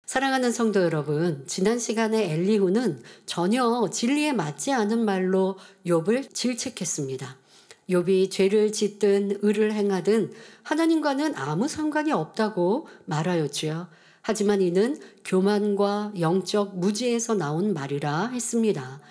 사랑하는 성도 여러분, 지난 시간에 엘리후는 전혀 진리에 맞지 않은 말로 욥을 질책했습니다. 욥이 죄를 짓든 의를 행하든 하나님과는 아무 상관이 없다고 말하였지요. 하지만 이는 교만과 영적 무지에서 나온 말이라 했습니다.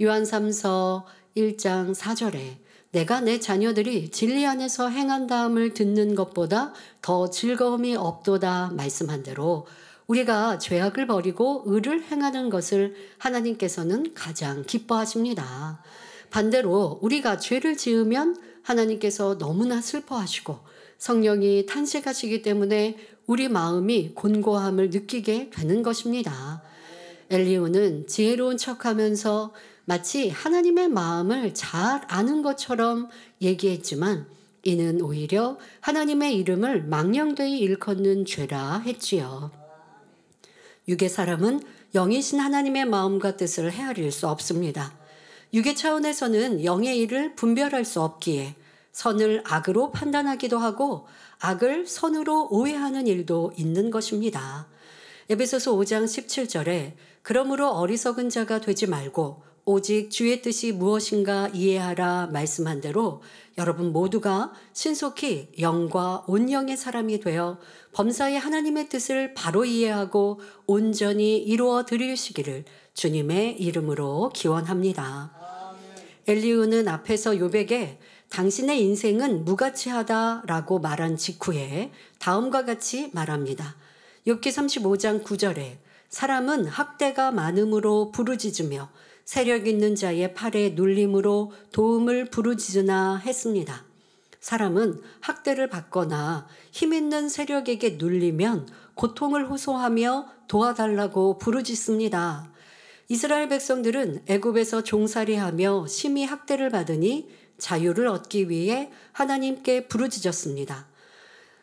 요한 3서 1장 4절에 내가 내 자녀들이 진리 안에서 행한다함을 듣는 것보다 더 즐거움이 없도다 말씀한 대로 우리가 죄악을 버리고 의를 행하는 것을 하나님께서는 가장 기뻐하십니다. 반대로 우리가 죄를 지으면 하나님께서 너무나 슬퍼하시고 성령이 탄식하시기 때문에 우리 마음이 곤고함을 느끼게 되는 것입니다. 엘리후는 지혜로운 척하면서 마치 하나님의 마음을 잘 아는 것처럼 얘기했지만 이는 오히려 하나님의 이름을 망령되이 일컫는 죄라 했지요. 육의 사람은 영이신 하나님의 마음과 뜻을 헤아릴 수 없습니다. 육의 차원에서는 영의 일을 분별할 수 없기에 선을 악으로 판단하기도 하고 악을 선으로 오해하는 일도 있는 것입니다. 에베소서 5장 17절에 그러므로 어리석은 자가 되지 말고 오직 주의 뜻이 무엇인가 이해하라 말씀한 대로 여러분 모두가 신속히 영과 온영의 사람이 되어 범사에 하나님의 뜻을 바로 이해하고 온전히 이루어 드리시기를 주님의 이름으로 기원합니다. 엘리후는 앞에서 욥에게 당신의 인생은 무가치하다라고 말한 직후에 다음과 같이 말합니다. 욥기 35장 9절에 사람은 학대가 많음으로 부르짖으며 세력 있는 자의 팔에 눌림으로 도움을 부르짖으나 했습니다. 사람은 학대를 받거나 힘 있는 세력에게 눌리면 고통을 호소하며 도와달라고 부르짖습니다. 이스라엘 백성들은 애굽에서 종살이하며 심히 학대를 받으니 자유를 얻기 위해 하나님께 부르짖었습니다.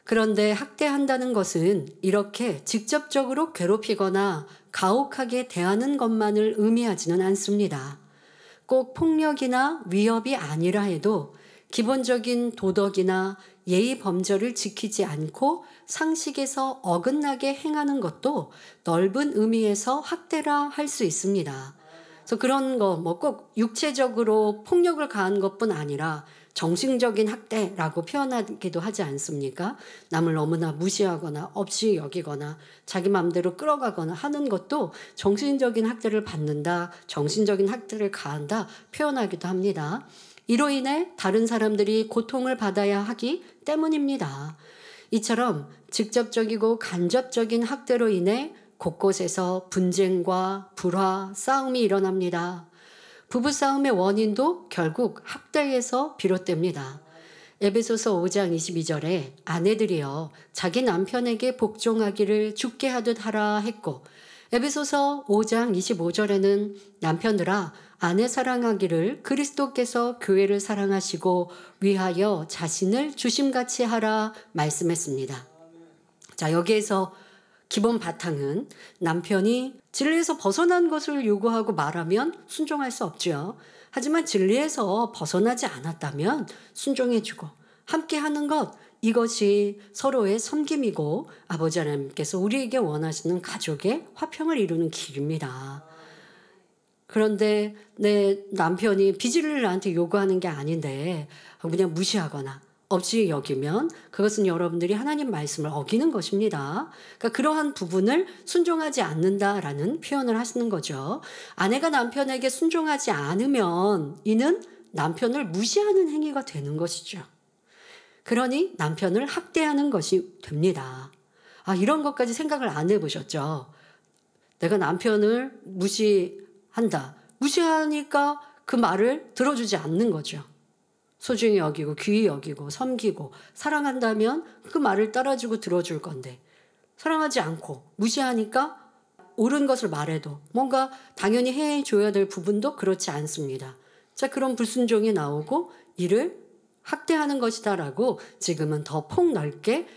그런데 학대한다는 것은 이렇게 직접적으로 괴롭히거나 가혹하게 대하는 것만을 의미하지는 않습니다. 꼭 폭력이나 위협이 아니라 해도 기본적인 도덕이나 예의 범절을 지키지 않고 상식에서 어긋나게 행하는 것도 넓은 의미에서 학대라 할 수 있습니다. 그래서 그런 거 꼭 육체적으로 폭력을 가한 것뿐 아니라 정신적인 학대라고 표현하기도 하지 않습니까? 남을 너무나 무시하거나 없이 여기거나 자기 마음대로 끌어가거나 하는 것도 정신적인 학대를 받는다, 정신적인 학대를 가한다 표현하기도 합니다. 이로 인해 다른 사람들이 고통을 받아야 하기 때문입니다. 이처럼 직접적이고 간접적인 학대로 인해 곳곳에서 분쟁과 불화, 싸움이 일어납니다. 부부싸움의 원인도 결국 학대에서 비롯됩니다. 에베소서 5장 22절에 아내들이여 자기 남편에게 복종하기를 죽게 하듯 하라 했고 에베소서 5장 25절에는 남편들아 아내 사랑하기를 그리스도께서 교회를 사랑하시고 위하여 자신을 주심같이 하라 말씀했습니다. 자, 여기에서 기본 바탕은 남편이 진리에서 벗어난 것을 요구하고 말하면 순종할 수 없죠. 하지만 진리에서 벗어나지 않았다면 순종해주고 함께하는 것, 이것이 서로의 섬김이고 아버지 하나님께서 우리에게 원하시는 가족의 화평을 이루는 길입니다. 그런데 내 남편이 비질을 나한테 요구하는 게 아닌데 그냥 무시하거나 없이 여기면 그것은 여러분들이 하나님 말씀을 어기는 것입니다. 그러니까 그러한 부분을 순종하지 않는다라는 표현을 하시는 거죠. 아내가 남편에게 순종하지 않으면 이는 남편을 무시하는 행위가 되는 것이죠. 그러니 남편을 학대하는 것이 됩니다. 이런 것까지 생각을 안 해보셨죠? 내가 남편을 무시한다. 무시하니까 그 말을 들어주지 않는 거죠. 소중히 여기고 귀히 여기고 섬기고 사랑한다면 그 말을 따라주고 들어줄 건데 사랑하지 않고 무시하니까 옳은 것을 말해도 뭔가 당연히 해줘야 될 부분도 그렇지 않습니다. 자, 그런 불순종이 나오고 이를 학대하는 것이다라고 지금은 더 폭넓게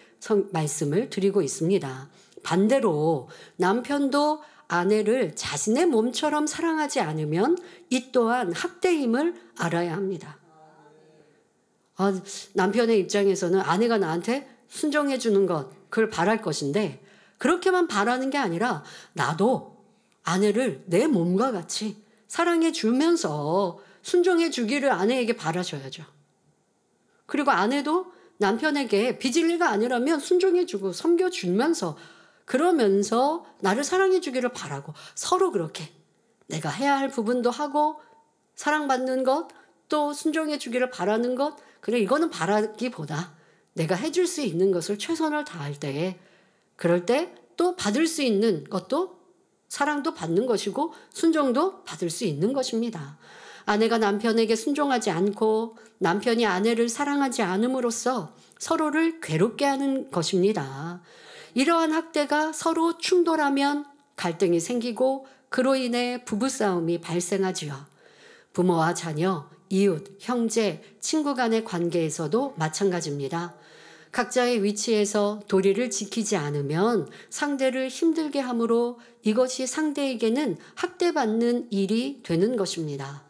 말씀을 드리고 있습니다. 반대로 남편도 아내를 자신의 몸처럼 사랑하지 않으면 이 또한 학대임을 알아야 합니다. 남편의 입장에서는 아내가 나한테 순종해 주는 것, 그걸 바랄 것인데 그렇게만 바라는 게 아니라 나도 아내를 내 몸과 같이 사랑해 주면서 순종해 주기를 아내에게 바라셔야죠. 그리고 아내도 남편에게 빚을 리가 아니라면 순종해 주고 섬겨 주면서 그러면서 나를 사랑해 주기를 바라고 서로 그렇게 내가 해야 할 부분도 하고 사랑받는 것 또 순종해 주기를 바라는 것 그래 이거는 바라기보다 내가 해줄 수 있는 것을 최선을 다할 때에 그럴 때 또 받을 수 있는 것도 사랑도 받는 것이고 순종도 받을 수 있는 것입니다. 아내가 남편에게 순종하지 않고 남편이 아내를 사랑하지 않음으로써 서로를 괴롭게 하는 것입니다. 이러한 학대가 서로 충돌하면 갈등이 생기고 그로 인해 부부싸움이 발생하지요. 부모와 자녀, 이웃, 형제, 친구 간의 관계에서도 마찬가지입니다. 각자의 위치에서 도리를 지키지 않으면 상대를 힘들게 하므로 이것이 상대에게는 학대받는 일이 되는 것입니다.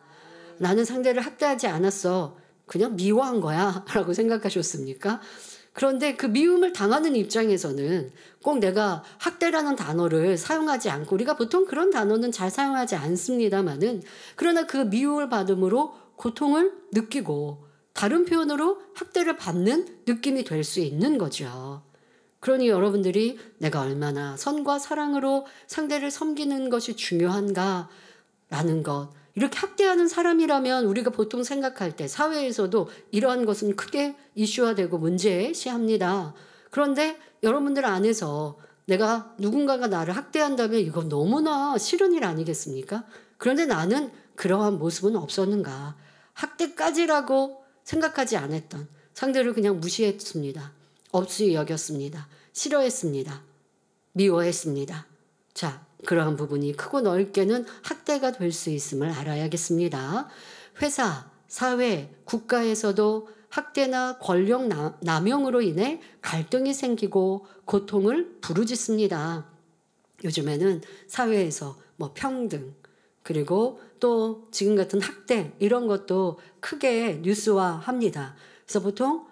나는 상대를 학대하지 않았어. 그냥 미워한 거야. 라고 생각하셨습니까? 그런데 그 미움을 당하는 입장에서는 꼭 내가 학대라는 단어를 사용하지 않고 우리가 보통 그런 단어는 잘 사용하지 않습니다만은 그러나 그 미움을 받음으로 고통을 느끼고 다른 표현으로 학대를 받는 느낌이 될 수 있는 거죠. 그러니 여러분들이 내가 얼마나 선과 사랑으로 상대를 섬기는 것이 중요한가라는 것 이렇게 학대하는 사람이라면 우리가 보통 생각할 때 사회에서도 이러한 것은 크게 이슈화되고 문제시합니다. 그런데 여러분들 안에서 내가 누군가가 나를 학대한다면 이건 너무나 싫은 일 아니겠습니까? 그런데 나는 그러한 모습은 없었는가? 학대까지라고 생각하지 않았던 상대를 그냥 무시했습니다. 없이 여겼습니다. 싫어했습니다. 미워했습니다. 자, 그러한 부분이 크고 넓게는 학대가 될 수 있음을 알아야겠습니다. 회사, 사회, 국가에서도 학대나 권력 남용으로 인해 갈등이 생기고 고통을 부르짖습니다. 요즘에는 사회에서 평등 그리고 또 지금 같은 학대 이런 것도 크게 뉴스화합니다. 그래서 보통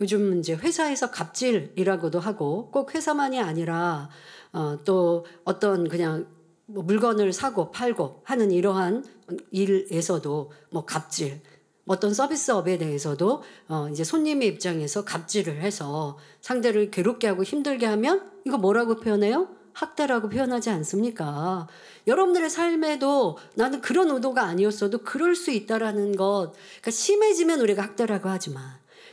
요즘 이제 회사에서 갑질이라고도 하고 꼭 회사만이 아니라 또 어떤 그냥 물건을 사고 팔고 하는 이러한 일에서도 갑질 어떤 서비스업에 대해서도 이제 손님의 입장에서 갑질을 해서 상대를 괴롭게 하고 힘들게 하면 이거 뭐라고 표현해요? 학대라고 표현하지 않습니까? 여러분들의 삶에도 나는 그런 의도가 아니었어도 그럴 수 있다라는 것. 그러니까 심해지면 우리가 학대라고 하지만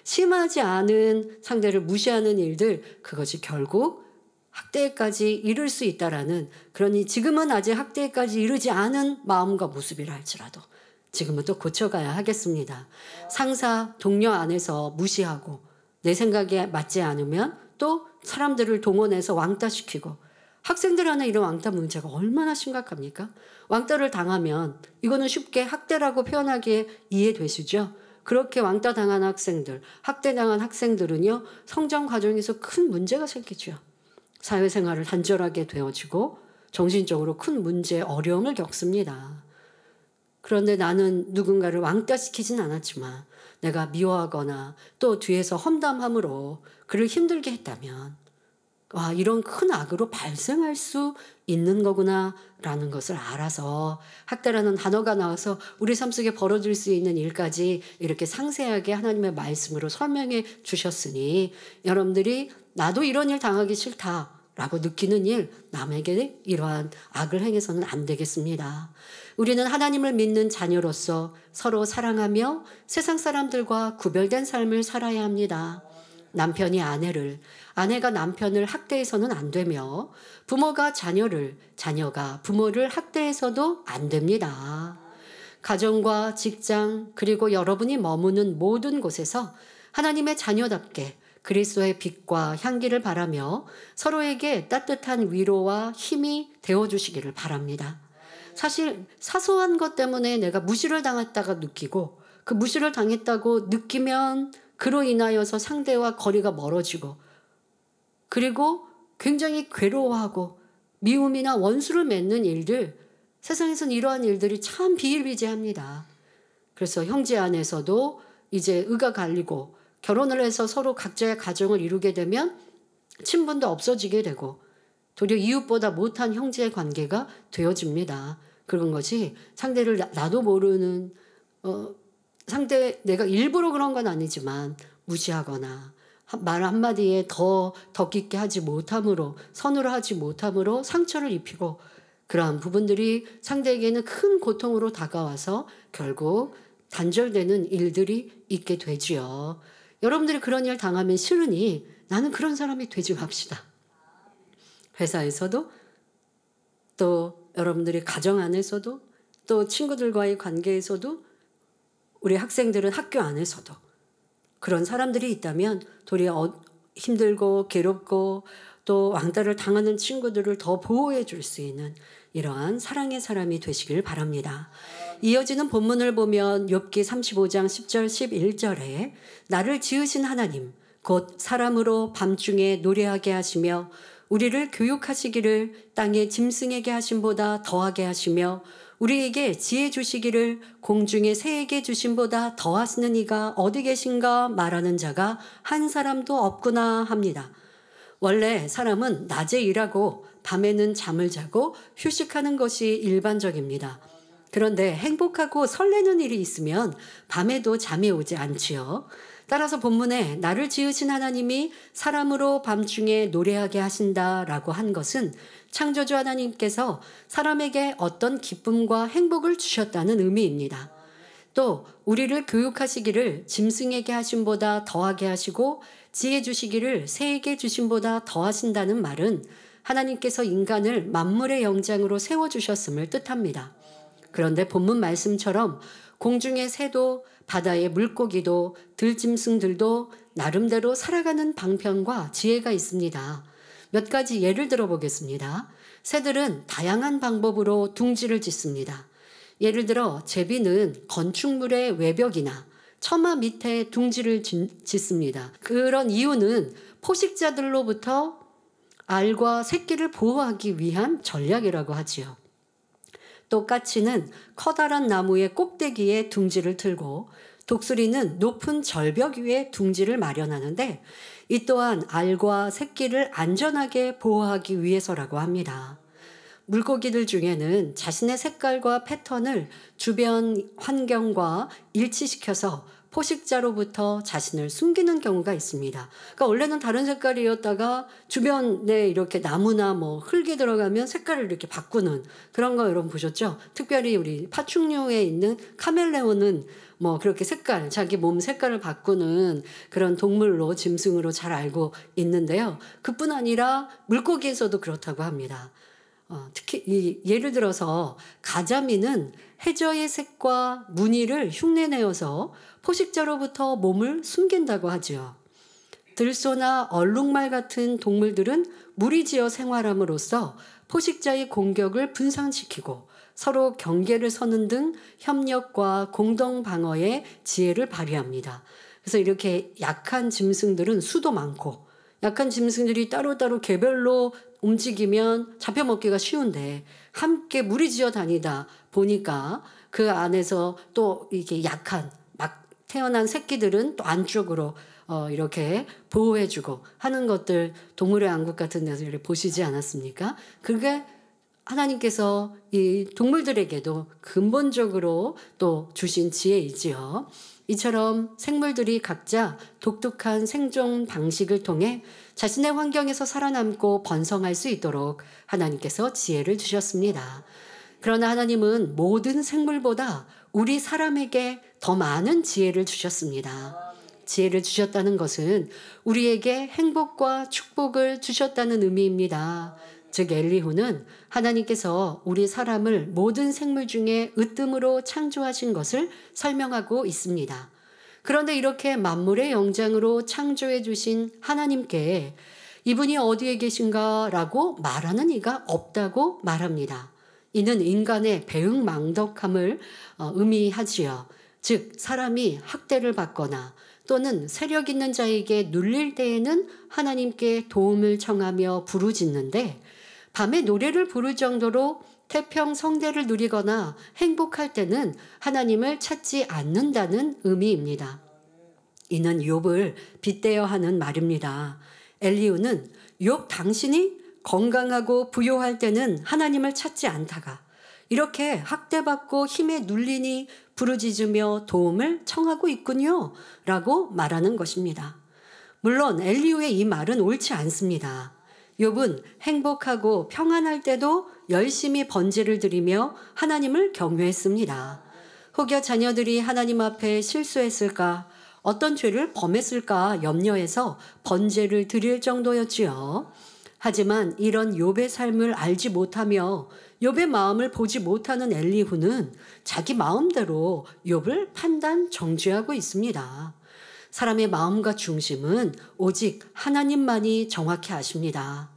심하지 않은 상대를 무시하는 일들 그것이 결국 학대까지 이를 수 있다라는 그러니 지금은 아직 학대까지 이르지 않은 마음과 모습이라 할지라도 지금은 또 고쳐가야 하겠습니다. 상사, 동료 안에서 무시하고 내 생각에 맞지 않으면 또 사람들을 동원해서 왕따시키고 학생들 안에 이런 왕따 문제가 얼마나 심각합니까? 왕따를 당하면 이거는 쉽게 학대라고 표현하기에 이해되시죠? 그렇게 왕따 당한 학생들, 학대당한 학생들은요, 성장 과정에서 큰 문제가 생기죠. 사회생활을 단절하게 되어지고 정신적으로 큰 문제, 어려움을 겪습니다. 그런데 나는 누군가를 왕따시키진 않았지만 내가 미워하거나 또 뒤에서 험담함으로 그를 힘들게 했다면 와, 이런 큰 악으로 발생할 수 있는 거구나라는 것을 알아서 학대라는 단어가 나와서 우리 삶 속에 벌어질 수 있는 일까지 이렇게 상세하게 하나님의 말씀으로 설명해 주셨으니 여러분들이 나도 이런 일 당하기 싫다라고 느끼는 일, 남에게 이러한 악을 행해서는 안 되겠습니다. 우리는 하나님을 믿는 자녀로서 서로 사랑하며 세상 사람들과 구별된 삶을 살아야 합니다. 남편이 아내를, 아내가 남편을 학대해서는 안 되며 부모가 자녀를, 자녀가 부모를 학대해서도 안 됩니다. 가정과 직장 그리고 여러분이 머무는 모든 곳에서 하나님의 자녀답게 그리스도의 빛과 향기를 바라며 서로에게 따뜻한 위로와 힘이 되어주시기를 바랍니다. 사실 사소한 것 때문에 내가 무시를 당했다가 느끼고 그 무시를 당했다고 느끼면 그로 인하여서 상대와 거리가 멀어지고 그리고 굉장히 괴로워하고 미움이나 원수를 맺는 일들 세상에서는 이러한 일들이 참 비일비재합니다. 그래서 형제 안에서도 이제 의가 갈리고 결혼을 해서 서로 각자의 가정을 이루게 되면 친분도 없어지게 되고 도리어 이웃보다 못한 형제의 관계가 되어집니다. 그런 것이 상대를 나도 모르는 상대 내가 일부러 그런 건 아니지만 무시하거나 말 한마디에 더 깊게 하지 못함으로 선으로 하지 못함으로 상처를 입히고 그러한 부분들이 상대에게는 큰 고통으로 다가와서 결국 단절되는 일들이 있게 되지요. 여러분들이 그런 일 당하면 싫으니 나는 그런 사람이 되지 맙시다. 회사에서도 또 여러분들이 가정 안에서도 또 친구들과의 관계에서도 우리 학생들은 학교 안에서도 그런 사람들이 있다면 도리어 힘들고 괴롭고 또 왕따를 당하는 친구들을 더 보호해 줄 수 있는 이러한 사랑의 사람이 되시길 바랍니다. 이어지는 본문을 보면 욥기 35장 10절 11절에 나를 지으신 하나님 곧 사람으로 밤중에 노래하게 하시며 우리를 교육하시기를 땅의 짐승에게 하심보다 더하게 하시며 우리에게 지혜 주시기를 공중의 새에게 주심보다 더하시는 이가 어디 계신가 말하는 자가 한 사람도 없구나 합니다. 원래 사람은 낮에 일하고 밤에는 잠을 자고 휴식하는 것이 일반적입니다. 그런데 행복하고 설레는 일이 있으면 밤에도 잠이 오지 않지요. 따라서 본문에 나를 지으신 하나님이 사람으로 밤중에 노래하게 하신다라고 한 것은 창조주 하나님께서 사람에게 어떤 기쁨과 행복을 주셨다는 의미입니다. 또 우리를 교육하시기를 짐승에게 하심보다 더하게 하시고 지혜 주시기를 새에게 주심보다 더하신다는 말은 하나님께서 인간을 만물의 영장으로 세워주셨음을 뜻합니다. 그런데 본문 말씀처럼 공중의 새도 바다의 물고기도 들짐승들도 나름대로 살아가는 방편과 지혜가 있습니다. 몇 가지 예를 들어 보겠습니다. 새들은 다양한 방법으로 둥지를 짓습니다. 예를 들어 제비는 건축물의 외벽이나 처마 밑에 둥지를 짓습니다. 그런 이유는 포식자들로부터 알과 새끼를 보호하기 위한 전략이라고 하지요. 또 까치는 커다란 나무의 꼭대기에 둥지를 틀고 독수리는 높은 절벽 위에 둥지를 마련하는데 이 또한 알과 새끼를 안전하게 보호하기 위해서라고 합니다. 물고기들 중에는 자신의 색깔과 패턴을 주변 환경과 일치시켜서 포식자로부터 자신을 숨기는 경우가 있습니다. 그러니까 원래는 다른 색깔이었다가 주변에 이렇게 나무나 흙이 들어가면 색깔을 이렇게 바꾸는 그런 거 여러분 보셨죠? 특별히 우리 파충류에 있는 카멜레온은 그렇게 자기 몸 색깔을 바꾸는 그런 동물로 짐승으로 잘 알고 있는데요. 그뿐 아니라 물고기에서도 그렇다고 합니다. 특히 예를 들어서 가자미는 해저의 색과 무늬를 흉내내어서 포식자로부터 몸을 숨긴다고 하죠. 들소나 얼룩말 같은 동물들은 무리지어 생활함으로써 포식자의 공격을 분산시키고 서로 경계를 서는 등 협력과 공동 방어의 지혜를 발휘합니다. 그래서 이렇게 약한 짐승들은 수도 많고 약한 짐승들이 따로따로 개별로 움직이면 잡혀먹기가 쉬운데 함께 무리지어 다니다 보니까 그 안에서 또 이게 약한 막 태어난 새끼들은 또 안쪽으로 이렇게 보호해주고 하는 것들 동물의 왕국 같은 데서 이렇게 보시지 않았습니까? 그게 하나님께서 이 동물들에게도 근본적으로 또 주신 지혜이지요. 이처럼 생물들이 각자 독특한 생존 방식을 통해 자신의 환경에서 살아남고 번성할 수 있도록 하나님께서 지혜를 주셨습니다. 그러나 하나님은 모든 생물보다 우리 사람에게 더 많은 지혜를 주셨습니다. 지혜를 주셨다는 것은 우리에게 행복과 축복을 주셨다는 의미입니다. 즉 엘리후는 하나님께서 우리 사람을 모든 생물 중에 으뜸으로 창조하신 것을 설명하고 있습니다. 그런데 이렇게 만물의 영장으로 창조해 주신 하나님께 이분이 어디에 계신가 라고 말하는 이가 없다고 말합니다. 이는 인간의 배은망덕함을 의미하지요. 즉 사람이 학대를 받거나 또는 세력 있는 자에게 눌릴 때에는 하나님께 도움을 청하며 부르짖는데 밤에 노래를 부를 정도로 태평성대를 누리거나 행복할 때는 하나님을 찾지 않는다는 의미입니다. 이는 욥을 빗대어 하는 말입니다. 엘리후는 욥 당신이 건강하고 부요할 때는 하나님을 찾지 않다가 이렇게 학대받고 힘에 눌리니 부르짖으며 도움을 청하고 있군요. 라고 말하는 것입니다. 물론 엘리후의 이 말은 옳지 않습니다. 욥은 행복하고 평안할 때도 열심히 번제를 드리며 하나님을 경외했습니다. 혹여 자녀들이 하나님 앞에 실수했을까, 어떤 죄를 범했을까 염려해서 번제를 드릴 정도였지요. 하지만 이런 욥의 삶을 알지 못하며 욥의 마음을 보지 못하는 엘리후는 자기 마음대로 욥을 판단 정죄하고 있습니다. 사람의 마음과 중심은 오직 하나님만이 정확히 아십니다.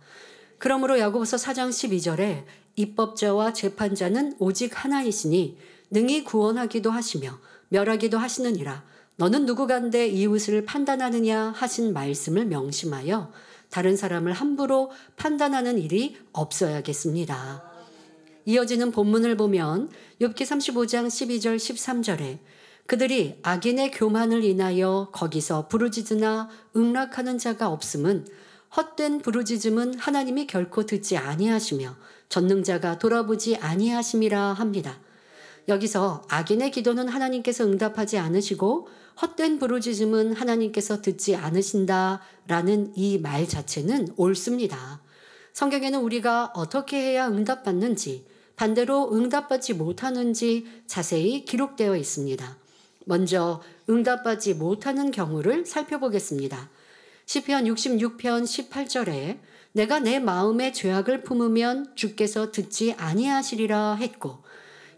그러므로 야고보서 4장 12절에 입법자와 재판자는 오직 하나이시니 능히 구원하기도 하시며 멸하기도 하시느니라. 너는 누구간데 이웃을 판단하느냐 하신 말씀을 명심하여 다른 사람을 함부로 판단하는 일이 없어야겠습니다. 이어지는 본문을 보면 욥기 35장 12절 13절에 그들이 악인의 교만을 인하여 거기서 부르짖으나 응락하는 자가 없음은 헛된 부르짖음은 하나님이 결코 듣지 아니하시며 전능자가 돌아보지 아니하심이라 합니다. 여기서 악인의 기도는 하나님께서 응답하지 않으시고 헛된 부르짖음은 하나님께서 듣지 않으신다라는 이 말 자체는 옳습니다. 성경에는 우리가 어떻게 해야 응답받는지, 반대로 응답받지 못하는지 자세히 기록되어 있습니다. 먼저 응답받지 못하는 경우를 살펴보겠습니다. 시편 66편 18절에 내가 내 마음의 죄악을 품으면 주께서 듣지 아니하시리라 했고,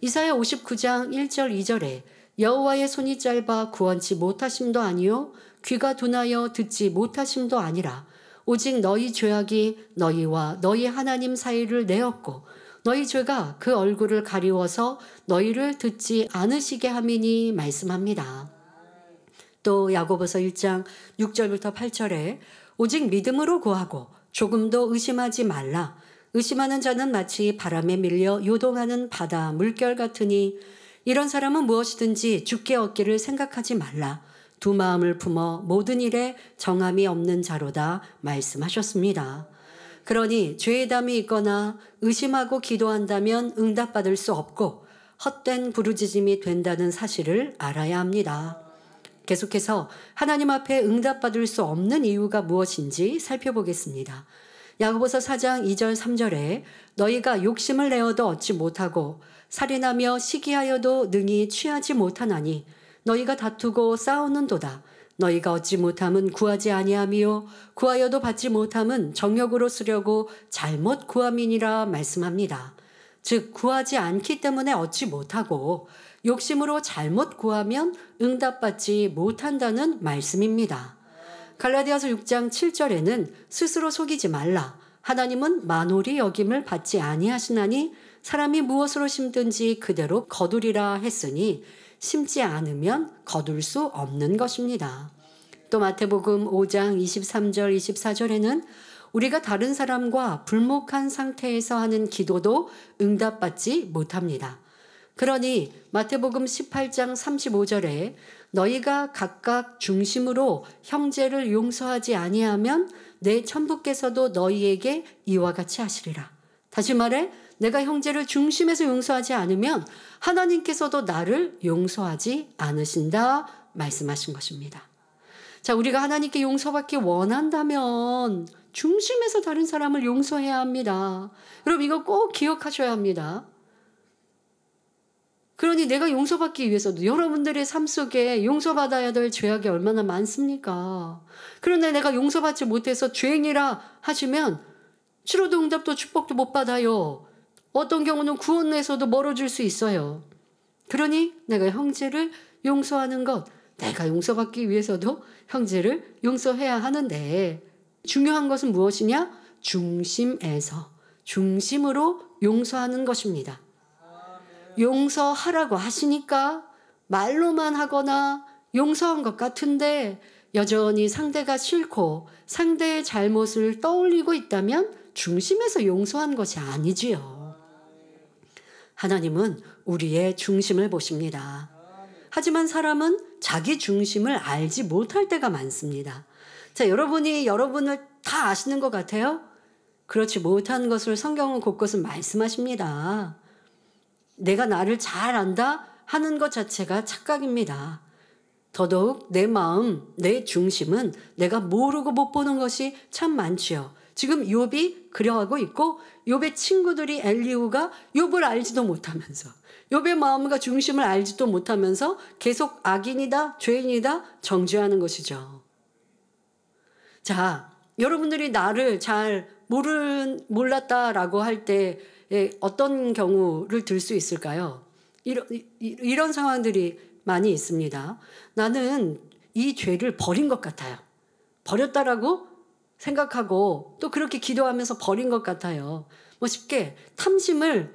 이사야 59장 1절 2절에 여호와의 손이 짧아 구원치 못하심도 아니요 귀가 둔하여 듣지 못하심도 아니라 오직 너희 죄악이 너희와 너희 하나님 사이를 내었고 너희 죄가 그 얼굴을 가리워서 너희를 듣지 않으시게 함이니 말씀합니다. 또 야고보서 1장 6절부터 8절에 오직 믿음으로 구하고 조금도 의심하지 말라. 의심하는 자는 마치 바람에 밀려 요동하는 바다 물결 같으니 이런 사람은 무엇이든지 주께 얻기를 생각하지 말라. 두 마음을 품어 모든 일에 정함이 없는 자로다 말씀하셨습니다. 그러니 죄의 담이 있거나 의심하고 기도한다면 응답받을 수 없고 헛된 부르짖음이 된다는 사실을 알아야 합니다. 계속해서 하나님 앞에 응답받을 수 없는 이유가 무엇인지 살펴보겠습니다. 야고보서 4장 2절 3절에 너희가 욕심을 내어도 얻지 못하고 살인하며 시기하여도 능히 취하지 못하나니 너희가 다투고 싸우는도다. 너희가 얻지 못함은 구하지 아니함이요 구하여도 받지 못함은 정욕으로 쓰려고 잘못 구함이니라 말씀합니다. 즉 구하지 않기 때문에 얻지 못하고 욕심으로 잘못 구하면 응답받지 못한다는 말씀입니다. 갈라디아서 6장 7절에는 스스로 속이지 말라. 하나님은 만홀히 여김을 받지 아니하시나니 사람이 무엇으로 심든지 그대로 거두리라 했으니 심지 않으면 거둘 수 없는 것입니다. 또 마태복음 5장 23절 24절에는 우리가 다른 사람과 불목한 상태에서 하는 기도도 응답받지 못합니다. 그러니 마태복음 18장 35절에 너희가 각각 중심으로 형제를 용서하지 아니하면 내 천부께서도 너희에게 이와 같이 하시리라. 다시 말해 내가 형제를 중심에서 용서하지 않으면 하나님께서도 나를 용서하지 않으신다 말씀하신 것입니다. 자, 우리가 하나님께 용서받기 원한다면 중심에서 다른 사람을 용서해야 합니다. 여러분 이거 꼭 기억하셔야 합니다. 그러니 내가 용서받기 위해서도 여러분들의 삶 속에 용서받아야 될 죄악이 얼마나 많습니까? 그런데 내가 용서받지 못해서 죄인이라 하시면 치료도 응답도 축복도 못 받아요. 어떤 경우는 구원에서도 멀어질 수 있어요. 그러니 내가 형제를 용서하는 것, 내가 용서받기 위해서도 형제를 용서해야 하는데 중요한 것은 무엇이냐? 중심으로 용서하는 것입니다. 용서하라고 하시니까 말로만 하거나 용서한 것 같은데 여전히 상대가 싫고 상대의 잘못을 떠올리고 있다면 중심에서 용서한 것이 아니지요. 하나님은 우리의 중심을 보십니다. 하지만 사람은 자기 중심을 알지 못할 때가 많습니다. 자, 여러분이 여러분을 다 아시는 것 같아요? 그렇지 못한 것을 성경은 곳곳은 말씀하십니다. 내가 나를 잘 안다 하는 것 자체가 착각입니다. 더더욱 내 마음, 내 중심은 내가 모르고 못 보는 것이 참 많지요. 지금 욥이 그려하고 있고 욥의 친구들이 엘리후가 욥을 알지도 못하면서 욥의 마음과 중심을 알지도 못하면서 계속 악인이다, 죄인이다 정죄하는 것이죠. 자, 여러분들이 나를 잘 몰랐다라고 할 때 어떤 경우를 들 수 있을까요? 이런 상황들이 많이 있습니다. 나는 이 죄를 버린 것 같아요. 버렸다라고 생각하고 또 그렇게 기도하면서 버린 것 같아요. 뭐 쉽게 탐심을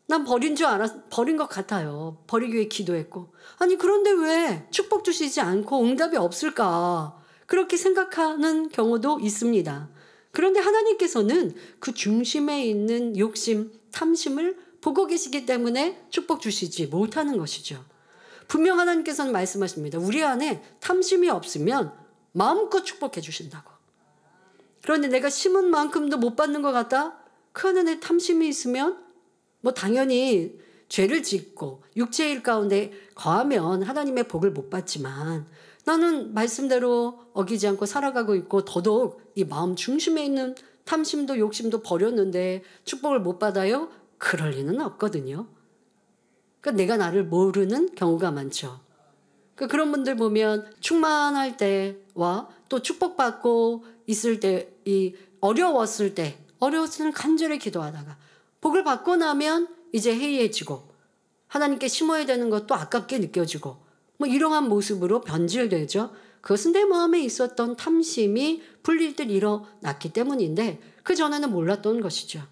난 버린 것 같아요. 버리기 위해 기도했고. 아니 그런데 왜 축복 주시지 않고 응답이 없을까? 그렇게 생각하는 경우도 있습니다. 그런데 하나님께서는 그 중심에 있는 욕심, 탐심을 보고 계시기 때문에 축복 주시지 못하는 것이죠. 분명 하나님께서는 말씀하십니다. 우리 안에 탐심이 없으면 마음껏 축복해 주신다고. 그런데 내가 심은 만큼도 못 받는 것 같다? 그 안에 내 탐심이 있으면 뭐 당연히 죄를 짓고 육체의 일 가운데 거하면 하나님의 복을 못 받지만 나는 말씀대로 어기지 않고 살아가고 있고 더더욱 이 마음 중심에 있는 탐심도 욕심도 버렸는데 축복을 못 받아요? 그럴 리는 없거든요. 그러니까 내가 나를 모르는 경우가 많죠. 그러니까 그런 분들 보면 충만할 때와 또 축복받고 있을 때, 어려웠을 때는 간절히 기도하다가 복을 받고 나면 이제 해이해지고 하나님께 심어야 되는 것도 아깝게 느껴지고 뭐 이러한 모습으로 변질되죠. 그것은 내 마음에 있었던 탐심이 풀릴 듯 일어났기 때문인데 그 전에는 몰랐던 것이죠.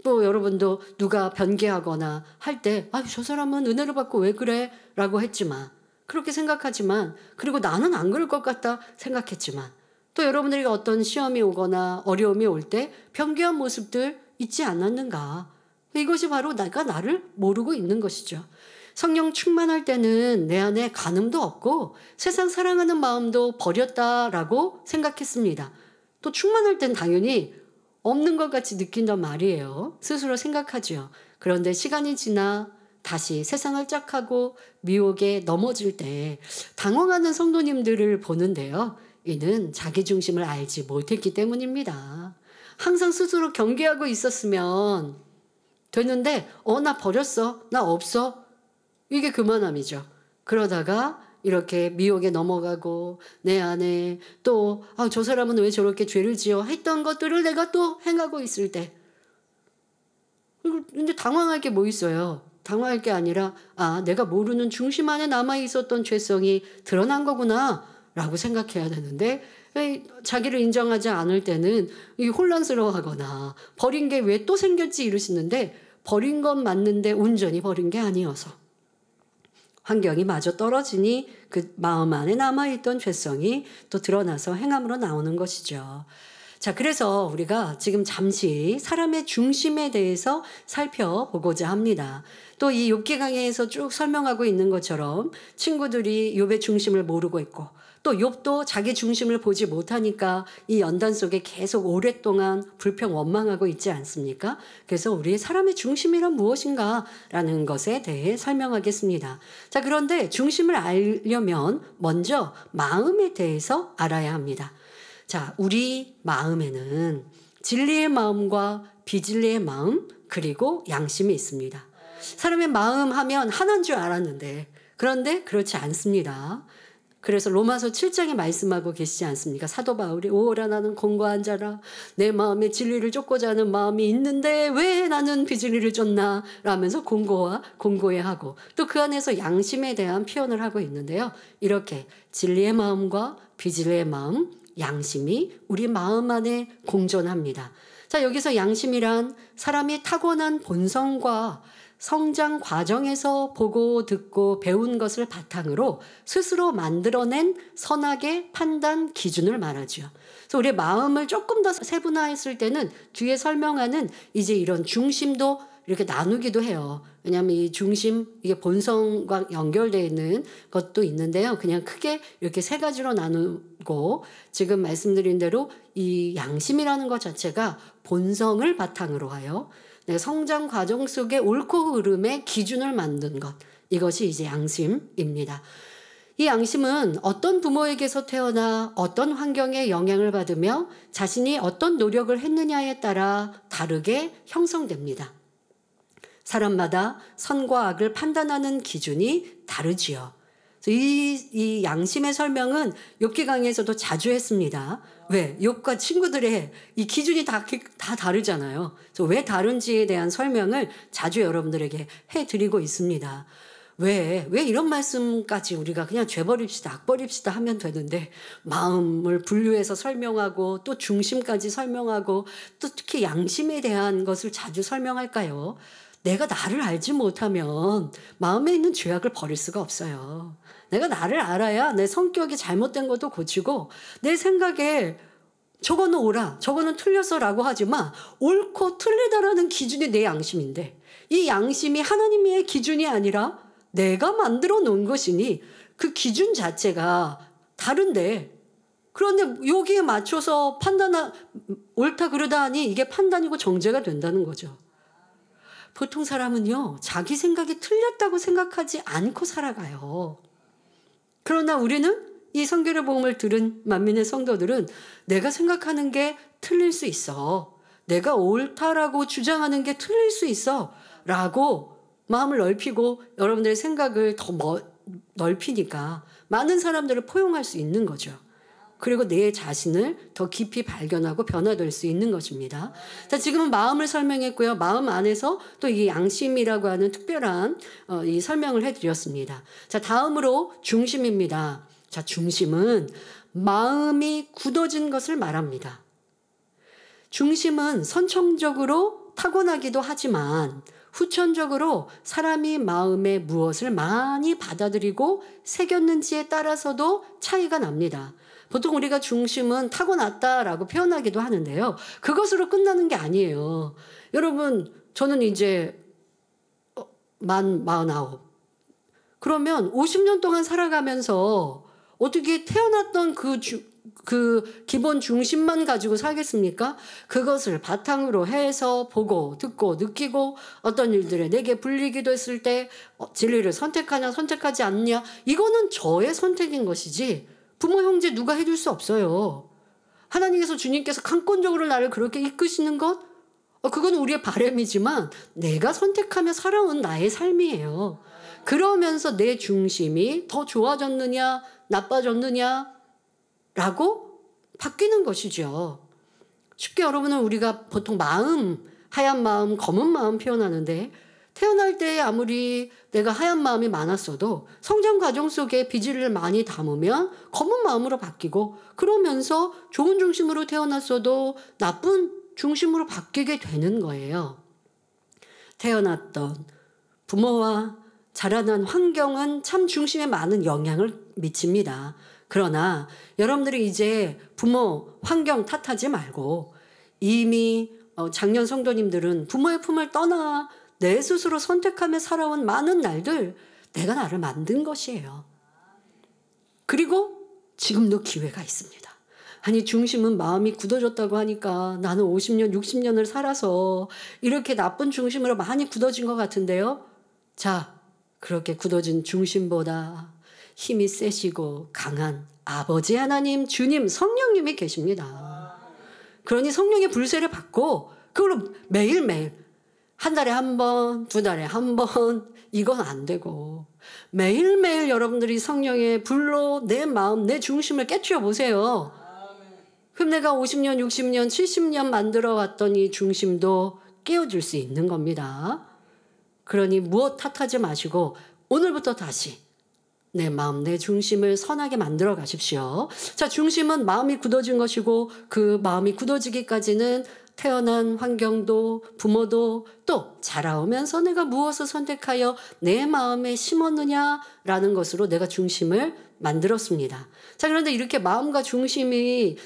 또 여러분도 누가 변개하거나 할 때 저 사람은 은혜를 받고 왜 그래? 라고 했지만 그렇게 생각하지만 그리고 나는 안 그럴 것 같다 생각했지만 또 여러분들이 어떤 시험이 오거나 어려움이 올 때 변개한 모습들 있지 않았는가? 이것이 바로 내가 나를 모르고 있는 것이죠. 성령 충만할 때는 내 안에 간음도 없고 세상 사랑하는 마음도 버렸다라고 생각했습니다. 또 충만할 땐 당연히 없는 것 같이 느낀단 말이에요. 스스로 생각하죠. 그런데 시간이 지나 다시 세상을 짝하고 미혹에 넘어질 때 당황하는 성도님들을 보는데요. 이는 자기 중심을 알지 못했기 때문입니다. 항상 스스로 경계하고 있었으면 되는데 나 버렸어. 나 없어. 이게 그만함이죠. 그러다가 이렇게 미혹에 넘어가고 내 안에 또 저 사람은 왜 저렇게 죄를 지어 했던 것들을 내가 또 행하고 있을 때 근데 당황할 게 뭐 있어요. 당황할 게 아니라 내가 모르는 중심 안에 남아있었던 죄성이 드러난 거구나 라고 생각해야 되는데 자기를 인정하지 않을 때는 혼란스러워하거나 버린 게 왜 또 생겼지 이러시는데 버린 건 맞는데 온전히 버린 게 아니어서 환경이 마저 떨어지니 그 마음 안에 남아있던 죄성이 또 드러나서 행함으로 나오는 것이죠. 자, 그래서 우리가 지금 잠시 사람의 중심에 대해서 살펴보고자 합니다. 또 이 욥기 강해에서 쭉 설명하고 있는 것처럼 친구들이 욥의 중심을 모르고 있고 또 욥도 자기 중심을 보지 못하니까 이 연단 속에 계속 오랫동안 불평 원망하고 있지 않습니까? 그래서 우리의 사람의 중심이란 무엇인가라는 것에 대해 설명하겠습니다. 자, 그런데 중심을 알려면 먼저 마음에 대해서 알아야 합니다. 자, 우리 마음에는 진리의 마음과 비진리의 마음 그리고 양심이 있습니다. 사람의 마음 하면 하나인 줄 알았는데 그런데 그렇지 않습니다. 그래서 로마서 7장에 말씀하고 계시지 않습니까? 사도 바울이 오라 나는 공고한 자라 내 마음에 진리를 쫓고자 하는 마음이 있는데 왜 나는 비진리를 쫓나 라면서 공고해하고 또 그 안에서 양심에 대한 표현을 하고 있는데요. 이렇게 진리의 마음과 비진리의 마음, 양심이 우리 마음 안에 공존합니다. 자, 여기서 양심이란 사람이 타고난 본성과 성장 과정에서 보고 듣고 배운 것을 바탕으로 스스로 만들어낸 선악의 판단 기준을 말하죠. 그래서 우리의 마음을 조금 더 세분화했을 때는 뒤에 설명하는 이제 이런 중심도 이렇게 나누기도 해요. 왜냐하면 이 중심, 이게 본성과 연결되어 있는 것도 있는데요. 그냥 크게 이렇게 세 가지로 나누고, 지금 말씀드린 대로 이 양심이라는 것 자체가 본성을 바탕으로 하여 내 성장 과정 속에 옳고 그름의 기준을 만든 것, 이것이 이제 양심입니다. 이 양심은 어떤 부모에게서 태어나 어떤 환경에 영향을 받으며 자신이 어떤 노력을 했느냐에 따라 다르게 형성됩니다. 사람마다 선과 악을 판단하는 기준이 다르지요. 이 양심의 설명은 욥기 강의에서도 자주 했습니다. 왜? 욥과 친구들의 이 기준이 다 다르잖아요. 그래서 왜 다른지에 대한 설명을 자주 여러분들에게 해드리고 있습니다. 왜 이런 말씀까지 우리가 그냥 죄 버립시다, 악 버립시다 하면 되는데 마음을 분류해서 설명하고 또 중심까지 설명하고 또 특히 양심에 대한 것을 자주 설명할까요? 내가 나를 알지 못하면 마음에 있는 죄악을 버릴 수가 없어요. 내가 나를 알아야 내 성격이 잘못된 것도 고치고 내 생각에 저거는 옳아, 저거는 틀렸어라고 하지만 옳고 틀리다라는 기준이 내 양심인데 이 양심이 하나님의 기준이 아니라 내가 만들어 놓은 것이니 그 기준 자체가 다른데, 그런데 여기에 맞춰서 옳다 그르다 하니 이게 판단이고 정죄가 된다는 거죠. 보통 사람은요, 자기 생각이 틀렸다고 생각하지 않고 살아가요. 그러나 우리는 이 성결의 복음을 들은 만민의 성도들은 내가 생각하는 게 틀릴 수 있어, 내가 옳다라고 주장하는 게 틀릴 수 있어 라고 마음을 넓히고 여러분들의 생각을 더 넓히니까 많은 사람들을 포용할 수 있는 거죠. 그리고 내 자신을 더 깊이 발견하고 변화될 수 있는 것입니다. 자, 지금은 마음을 설명했고요. 마음 안에서 또 이 양심이라고 하는 특별한 이 설명을 해드렸습니다. 자, 다음으로 중심입니다. 자, 중심은 마음이 굳어진 것을 말합니다. 중심은 선천적으로 타고나기도 하지만 후천적으로 사람이 마음에 무엇을 많이 받아들이고 새겼는지에 따라서도 차이가 납니다. 보통 우리가 중심은 타고났다라고 표현하기도 하는데요. 그것으로 끝나는 게 아니에요. 여러분, 저는 이제 만 49. 그러면 50년 동안 살아가면서 어떻게 태어났던 그 기본 중심만 가지고 살겠습니까? 그것을 바탕으로 해서 보고 듣고 느끼고 어떤 일들에 내게 불리기도 했을 때 진리를 선택하냐 선택하지 않느냐, 이거는 저의 선택인 것이지 부모 형제 누가 해줄 수 없어요. 하나님께서 주님께서 강권적으로 나를 그렇게 이끄시는 것, 그건 우리의 바람이지만 내가 선택하며 살아온 나의 삶이에요. 그러면서 내 중심이 더 좋아졌느냐 나빠졌느냐 라고 바뀌는 것이죠. 쉽게 여러분은 우리가 보통 마음, 하얀 마음, 검은 마음 표현하는데, 태어날 때 아무리 내가 하얀 마음이 많았어도 성장 과정 속에 비질을 많이 담으면 검은 마음으로 바뀌고, 그러면서 좋은 중심으로 태어났어도 나쁜 중심으로 바뀌게 되는 거예요. 태어났던 부모와 자라난 환경은 참 중심에 많은 영향을 미칩니다. 그러나 여러분들이 이제 부모 환경 탓하지 말고, 이미 작년 성도님들은 부모의 품을 떠나 내 스스로 선택하며 살아온 많은 날들, 내가 나를 만든 것이에요. 그리고 지금도 기회가 있습니다. 아니, 중심은 마음이 굳어졌다고 하니까 나는 50년 60년을 살아서 이렇게 나쁜 중심으로 많이 굳어진 것 같은데요. 자, 그렇게 굳어진 중심보다 힘이 세시고 강한 아버지 하나님, 주님, 성령님이 계십니다. 그러니 성령의 불세를 받고 그걸로 매일매일, 한 달에 한 번, 두 달에 한 번, 이건 안 되고 매일매일 여러분들이 성령의 불로 내 마음, 내 중심을 깨트려 보세요. 그럼 내가 50년, 60년, 70년 만들어 왔던 이 중심도 깨워줄 수 있는 겁니다. 그러니 무엇 탓하지 마시고 오늘부터 다시 내 마음, 내 중심을 선하게 만들어 가십시오. 자, 중심은 마음이 굳어진 것이고, 그 마음이 굳어지기까지는 태어난 환경도 부모도 또 자라오면서 내가 무엇을 선택하여 내 마음에 심었느냐라는 것으로 내가 중심을 만들었습니다. 자, 그런데 이렇게 마음과 중심이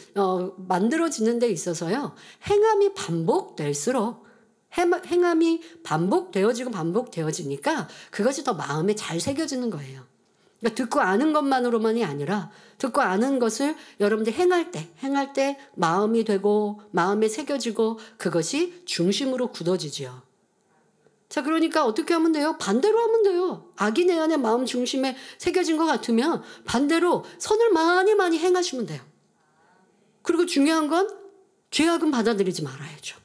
만들어지는 데 있어서요, 행함이 반복될수록 행함이 반복되어지니까 그것이 더 마음에 잘 새겨지는 거예요. 그러니까 듣고 아는 것만으로만이 아니라 듣고 아는 것을 여러분들 행할 때 마음이 되고 마음에 새겨지고 그것이 중심으로 굳어지지요. 자, 그러니까 어떻게 하면 돼요? 반대로 하면 돼요. 악이 내 안에 마음 중심에 새겨진 것 같으면 반대로 선을 많이 행하시면 돼요. 그리고 중요한 건 죄악은 받아들이지 말아야죠.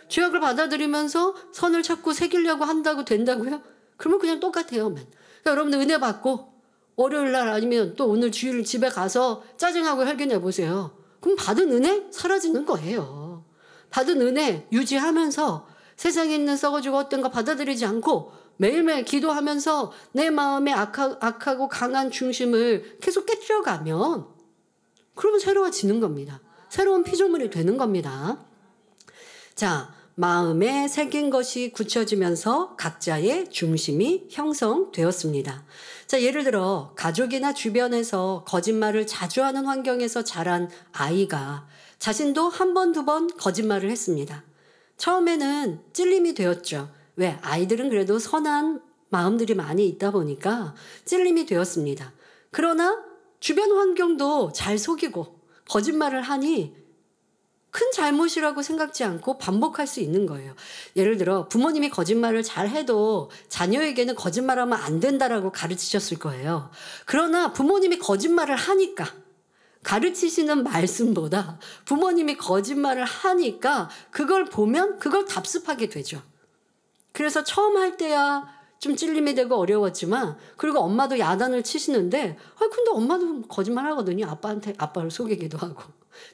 죄악을 받아들이면서 선을 자꾸 새기려고 한다고 된다고요? 그러면 그냥 똑같아요. 그러니까 여러분들 은혜 받고 월요일 날 아니면 또 오늘 주일 집에 가서 짜증하고 혈기 내보세요. 그럼 받은 은혜 사라지는 거예요. 받은 은혜 유지하면서 세상에 있는 썩어지고 헛된 거 받아들이지 않고 매일매일 기도하면서 내 마음의 악하고 강한 중심을 계속 깨뜨려가면 그러면 새로워지는 겁니다. 새로운 피조물이 되는 겁니다. 자, 마음에 새긴 것이 굳혀지면서 각자의 중심이 형성되었습니다. 자, 예를 들어 가족이나 주변에서 거짓말을 자주 하는 환경에서 자란 아이가 자신도 한 번, 두 번 거짓말을 했습니다. 처음에는 찔림이 되었죠. 왜? 아이들은 그래도 선한 마음들이 많이 있다 보니까 찔림이 되었습니다. 그러나 주변 환경도 잘 속이고 거짓말을 하니 큰 잘못이라고 생각지 않고 반복할 수 있는 거예요. 예를 들어 부모님이 거짓말을 잘 해도 자녀에게는 거짓말하면 안 된다라고 가르치셨을 거예요. 그러나 부모님이 거짓말을 하니까 가르치시는 말씀보다 부모님이 거짓말을 하니까 그걸 보면 그걸 답습하게 되죠. 그래서 처음 할 때야 좀 찔림이 되고 어려웠지만 그리고 엄마도 야단을 치시는데 근데 엄마도 거짓말 하거든요. 아빠를 속이기도 하고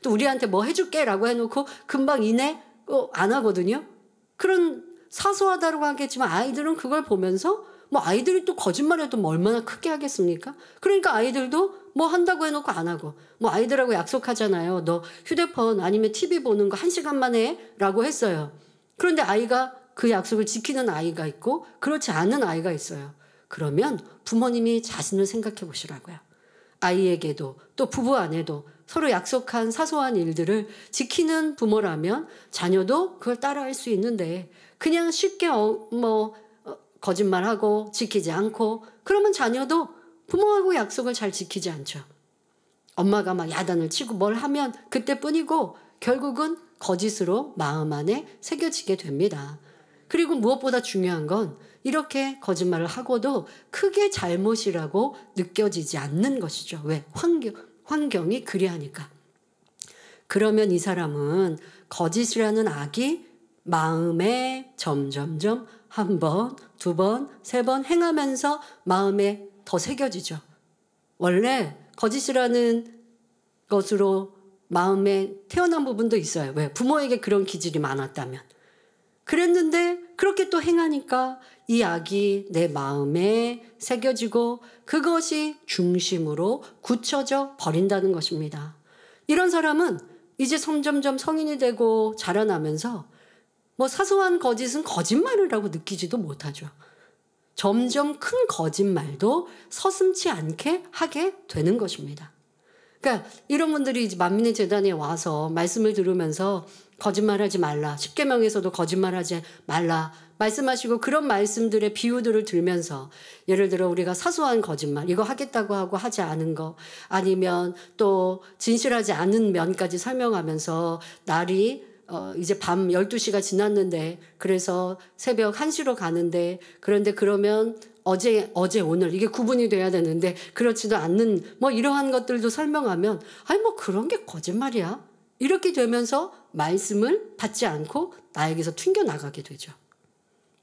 또 우리한테 뭐 해줄게 라고 해놓고 금방 이내 안 하거든요. 그런 사소하다고 하겠지만 아이들은 그걸 보면서 뭐 아이들이 또 거짓말해도 뭐 얼마나 크게 하겠습니까? 그러니까 아이들도 뭐 한다고 해놓고 안 하고 뭐 아이들하고 약속하잖아요. 너 휴대폰 아니면 TV 보는 거 1시간만 해 라고 했어요. 그런데 아이가 그 약속을 지키는 아이가 있고 그렇지 않은 아이가 있어요. 그러면 부모님이 자신을 생각해 보시라고요. 아이에게도 또 부부 안에도 서로 약속한 사소한 일들을 지키는 부모라면 자녀도 그걸 따라할 수 있는데 그냥 쉽게 거짓말하고 지키지 않고 그러면 자녀도 부모하고 약속을 잘 지키지 않죠. 엄마가 막 야단을 치고 뭘 하면 그때뿐이고 결국은 거짓으로 마음 안에 새겨지게 됩니다. 그리고 무엇보다 중요한 건 이렇게 거짓말을 하고도 크게 잘못이라고 느껴지지 않는 것이죠. 왜? 환경이 그리하니까. 그러면 이 사람은 거짓이라는 악이 마음에 점점점 한 번, 두 번, 세 번 행하면서 마음에 더 새겨지죠. 원래 거짓이라는 것으로 마음에 태어난 부분도 있어요. 왜? 부모에게 그런 기질이 많았다면. 그랬는데 그렇게 또 행하니까 이 악이 내 마음에 새겨지고 그것이 중심으로 굳혀져 버린다는 것입니다. 이런 사람은 이제 점점점 성인이 되고 자라나면서 뭐 사소한 거짓은 거짓말이라고 느끼지도 못하죠. 점점 큰 거짓말도 서슴지 않게 하게 되는 것입니다. 그러니까 이런 분들이 이제 만민의 재단에 와서 말씀을 들으면서 거짓말하지 말라. 10계명에서도 거짓말하지 말라. 말씀하시고 그런 말씀들의 비유들을 들면서 예를 들어 우리가 사소한 거짓말 이거 하겠다고 하고 하지 않은 거 아니면 또 진실하지 않은 면까지 설명하면서 날이 이제 밤 12시가 지났는데 그래서 새벽 1시로 가는데 그런데 그러면 어제 오늘 이게 구분이 돼야 되는데 그렇지도 않는 뭐 이러한 것들도 설명하면 아니 뭐 그런 게 거짓말이야. 이렇게 되면서 말씀을 받지 않고 나에게서 튕겨나가게 되죠.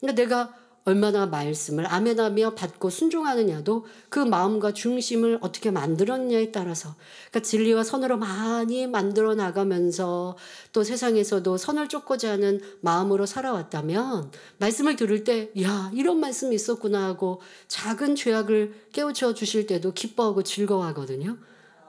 그러니까 내가 얼마나 말씀을 아멘하며 받고 순종하느냐도 그 마음과 중심을 어떻게 만들었냐에 따라서 그러니까 진리와 선으로 많이 만들어 나가면서 또 세상에서도 선을 쫓고자 하는 마음으로 살아왔다면 말씀을 들을 때 야 이런 말씀이 있었구나 하고 작은 죄악을 깨우쳐 주실 때도 기뻐하고 즐거워하거든요.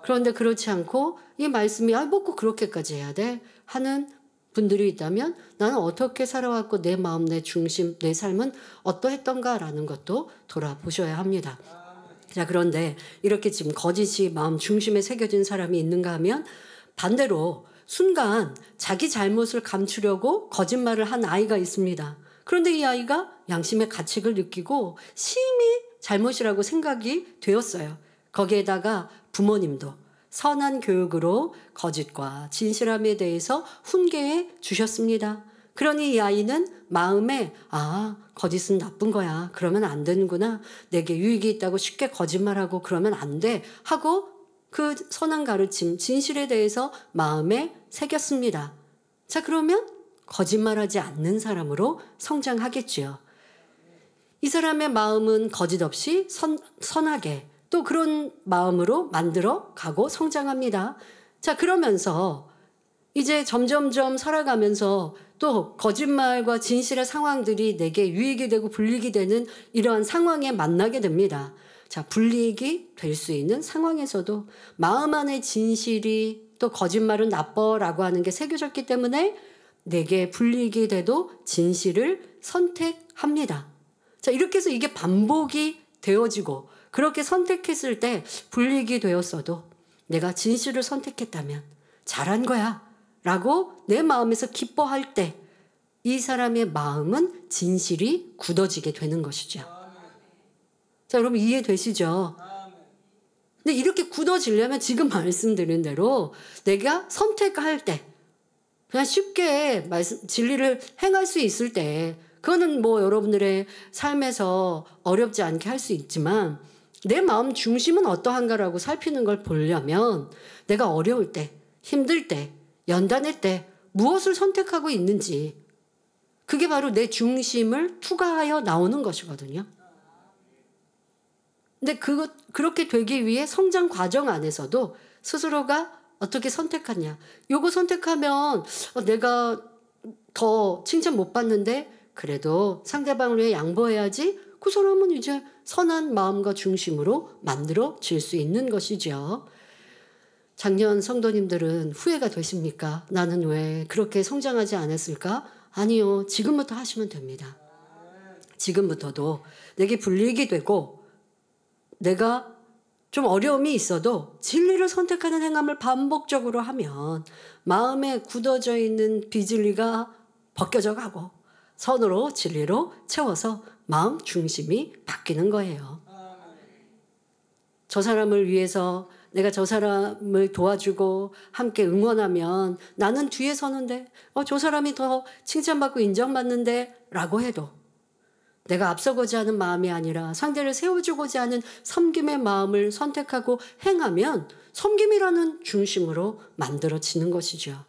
그런데 그렇지 않고 이 말씀이 뭐 꼭 그렇게까지 해야 돼 하는 분들이 있다면 나는 어떻게 살아왔고 내 마음, 내 중심, 내 삶은 어떠했던가라는 것도 돌아보셔야 합니다. 자, 그런데 이렇게 지금 거짓이 마음 중심에 새겨진 사람이 있는가 하면 반대로 순간 자기 잘못을 감추려고 거짓말을 한 아이가 있습니다. 그런데 이 아이가 양심의 가책을 느끼고 심히 잘못이라고 생각이 되었어요. 거기에다가 부모님도 선한 교육으로 거짓과 진실함에 대해서 훈계해 주셨습니다. 그러니 이 아이는 마음에 거짓은 나쁜 거야. 그러면 안 되는구나. 내게 유익이 있다고 쉽게 거짓말하고 그러면 안 돼. 하고 그 선한 가르침, 진실에 대해서 마음에 새겼습니다. 자, 그러면 거짓말하지 않는 사람으로 성장하겠지요. 이 사람의 마음은 거짓 없이 선하게 또 그런 마음으로 만들어 가고 성장합니다. 자, 그러면서 이제 점점점 살아가면서 또 거짓말과 진실의 상황들이 내게 유익이 되고 불이익이 되는 이러한 상황에 만나게 됩니다. 자, 불이익이 될 수 있는 상황에서도 마음 안에 진실이 또 거짓말은 나빠라고 하는 게 새겨졌기 때문에 내게 불이익이 돼도 진실을 선택합니다. 자, 이렇게 해서 이게 반복이 되어지고 그렇게 선택했을 때 불이익이 되었어도 내가 진실을 선택했다면 잘한 거야 라고 내 마음에서 기뻐할 때 이 사람의 마음은 진실이 굳어지게 되는 것이죠. 자, 여러분 이해되시죠? 근데 이렇게 굳어지려면 지금 말씀드린 대로 내가 선택할 때 그냥 쉽게 진리를 행할 수 있을 때 그거는 뭐 여러분들의 삶에서 어렵지 않게 할 수 있지만 내 마음 중심은 어떠한가라고 살피는 걸 보려면 내가 어려울 때, 힘들 때, 연단할 때 무엇을 선택하고 있는지 그게 바로 내 중심을 투과하여 나오는 것이거든요. 근데 그렇게 되기 위해 성장 과정 안에서도 스스로가 어떻게 선택하냐. 요거 선택하면 내가 더 칭찬 못 받는데 그래도 상대방을 위해 양보해야지. 그 사람은 이제 선한 마음과 중심으로 만들어질 수 있는 것이죠. 작년 성도님들은 후회가 되십니까? 나는 왜 그렇게 성장하지 않았을까? 아니요. 지금부터 하시면 됩니다. 지금부터도 내게 불이익이 되고 내가 좀 어려움이 있어도 진리를 선택하는 행함을 반복적으로 하면 마음에 굳어져 있는 비진리가 벗겨져 가고 선으로 진리로 채워서 마음 중심이 바뀌는 거예요. 저 사람을 위해서 내가 저 사람을 도와주고 함께 응원하면 나는 뒤에 서는데 저 사람이 더 칭찬받고 인정받는데 라고 해도 내가 앞서고자 하는 마음이 아니라 상대를 세워주고자 하는 섬김의 마음을 선택하고 행하면 섬김이라는 중심으로 만들어지는 것이죠.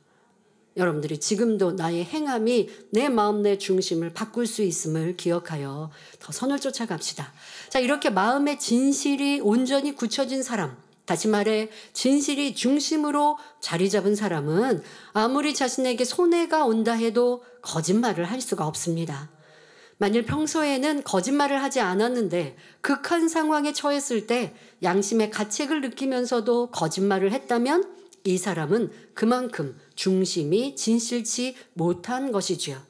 여러분들이 지금도 나의 행함이 내 마음 내 중심을 바꿀 수 있음을 기억하여 더 선을 쫓아갑시다. 자, 이렇게 마음의 진실이 온전히 굳혀진 사람, 다시 말해 진실이 중심으로 자리 잡은 사람은 아무리 자신에게 손해가 온다 해도 거짓말을 할 수가 없습니다. 만일 평소에는 거짓말을 하지 않았는데 극한 상황에 처했을 때 양심의 가책을 느끼면서도 거짓말을 했다면 이 사람은 그만큼 중심이 진실치 못한 것이지요.